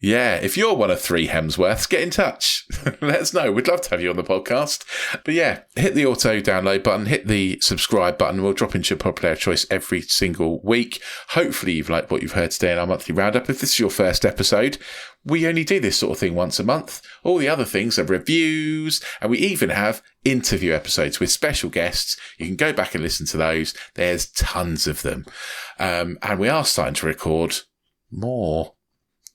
Yeah, if you're one of 3 Hemsworths, get in touch. Let us know. We'd love to have you on the podcast. But yeah, hit the auto download button, hit the subscribe button. We'll drop into your pod player choice every single week. Hopefully you've liked what you've heard today in our monthly roundup. If this is your first episode, we only do this sort of thing once a month. All the other things are reviews, and we even have interview episodes with special guests. You can go back and listen to those. There's tons of them. And we are starting to record more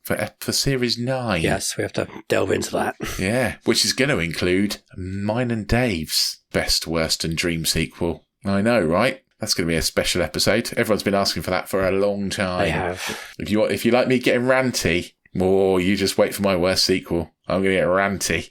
for Series 9. Yes, we have to delve into that. Yeah, which is going to include mine and Dave's Best, Worst and Dream sequel. I know, right? That's going to be a special episode. Everyone's been asking for that for a long time. They have. If you like me getting ranty, or you just wait for my worst sequel, I'm going to get ranty.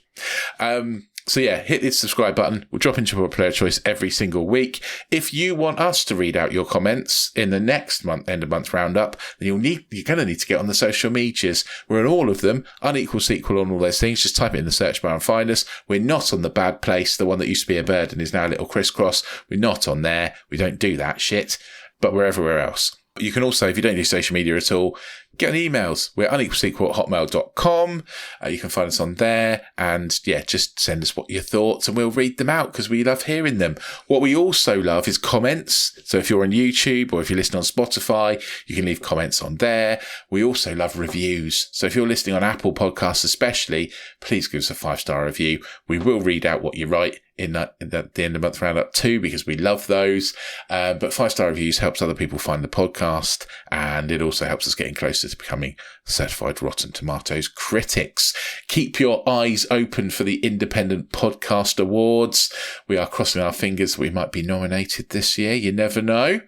So yeah, hit the subscribe button. We'll drop into your player choice every single week. If you want us to read out your comments in the next end of month roundup, then you're going to need to get on the social medias. We're on all of them. Unequal sequel on all those things. Just type it in the search bar and find us. We're not on the bad place, the one that used to be a bird and is now a little crisscross. We're not on there. We don't do that shit. But we're everywhere else. You can also, if you don't do social media at all, get on emails. We're unequalsequel@hotmail.com. You can find us on there, and yeah, just send us what your thoughts and we'll read them out because we love hearing them. What we also love is comments. So if you're on YouTube or if you're listening on Spotify, you can leave comments on there. We also love reviews. So if you're listening on Apple Podcasts especially, please give us a 5-star review. We will read out what you write in the end of month roundup too, because we love those. But 5-star reviews helps other people find the podcast, and it also helps us getting closer to becoming certified Rotten Tomatoes critics. Keep your eyes open for the Independent Podcast Awards. We are crossing our fingers that we might be nominated this year. You never know.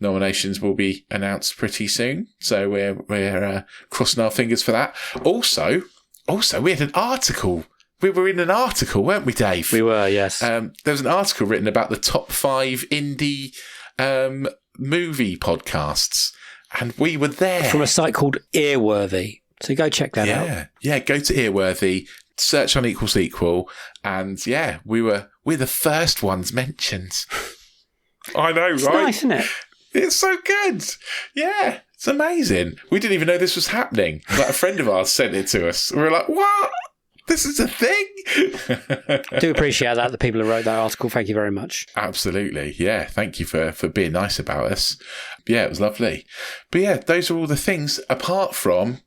Nominations will be announced pretty soon, so we're crossing our fingers for that. Also, we had an article. We were in an article, weren't we, Dave? We were, yes. There was an article written about the top 5 indie movie podcasts, and we were there. From a site called Earworthy. So go check that out. Yeah, go to Earworthy, search Unequal Sequel, and yeah, we're the first ones mentioned. I know, It's right? nice, isn't it? It's so good. Yeah, it's amazing. We didn't even know this was happening. Like, a friend of ours sent it to us. We were like, what? This is a thing? I do appreciate that, the people who wrote that article. Thank you very much. Absolutely. Yeah, thank you for being nice about us. Yeah, it was lovely. But yeah, those are all the things, apart from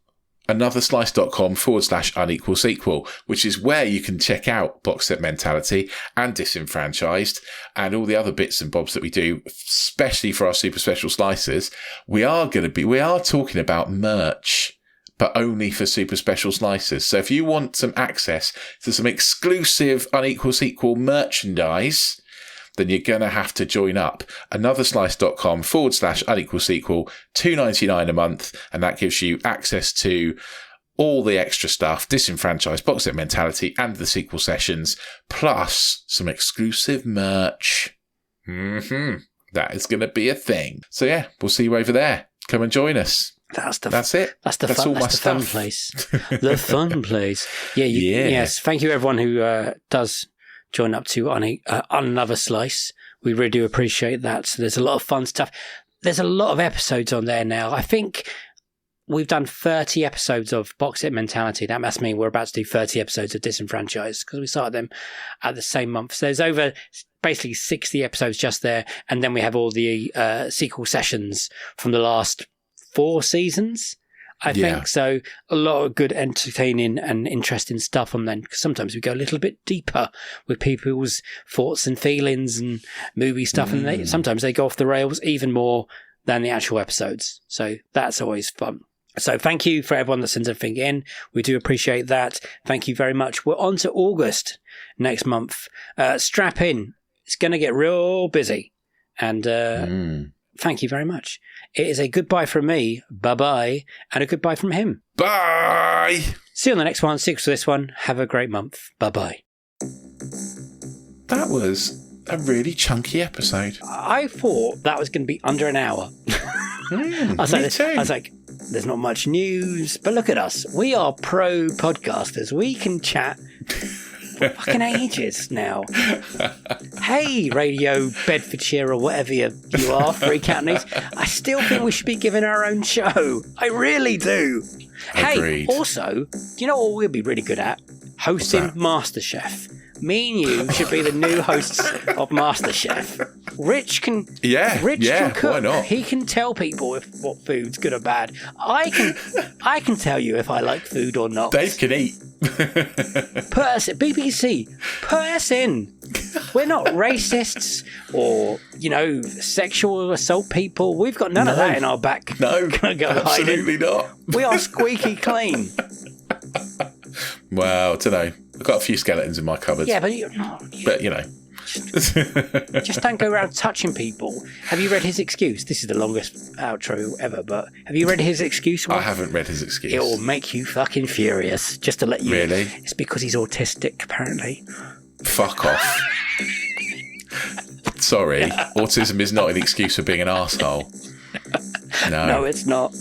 anotherslice.com/unequal sequel, which is where you can check out Box Set Mentality and Disenfranchised and all the other bits and bobs that we do, especially for our super special slices. We are talking about merch, but only for super special slices. So if you want some access to some exclusive Unequal Sequel merchandise, then you're going to have to join up. anotherslice.com/unequal sequel, $2.99 a month. And that gives you access to all the extra stuff, Disenfranchised, Box Set Mentality, and the sequel sessions, plus some exclusive merch. That is going to be a thing. So yeah, we'll see you over there. Come and join us. That's it. That's the fun place. The fun place. Yeah. Yes. Thank you, everyone who does join up to Another Slice. We really do appreciate that. So there's a lot of fun stuff. There's a lot of episodes on there now. I think we've done 30 episodes of Box Set Mentality. That must mean we're about to do 30 episodes of Disenfranchised because we started them at the same month. So there's over basically 60 episodes just there. And then we have all the sequel sessions from the last 4 seasons, I think. So a lot of good, entertaining and interesting stuff on them. Sometimes we go a little bit deeper with people's thoughts and feelings and movie stuff. And sometimes they go off the rails even more than the actual episodes. So that's always fun. So thank you for everyone that sends everything in. We do appreciate that. Thank you very much. We're on to August next month. Strap in. It's going to get real busy. And thank you very much. It is a goodbye from me, bye-bye, and a goodbye from him. Bye! See you on the next one. 6 for this one. Have a great month. Bye-bye. That was a really chunky episode. I thought that was going to be under an hour. I was like, there's not much news, but look at us. We are pro podcasters. We can chat fucking ages now. Hey, Radio Bedfordshire or whatever you are, Three Counties. I still think we should be given our own show. I really do. Agreed. Hey, also, do you know what we'll be really good at? Hosting MasterChef. Me and you should be the new hosts of MasterChef. Rich can cook. Why not? He can tell people what food's good or bad. I can tell you if I like food or not. Dave can eat. Put us BBC. Put us in. We're not racists or sexual assault people. We've got none of that in our back. No, absolutely not. We are squeaky clean. Well, I don't know. I've got a few skeletons in my cupboard. Yeah, but just don't go around touching people. Have you read his excuse? This is the longest outro ever, but have you read his excuse? I haven't read his excuse. It will make you fucking furious, just to let you know. Really? It's because he's autistic, apparently. Fuck off. Sorry, autism is not an excuse for being an arsehole. No, it's not.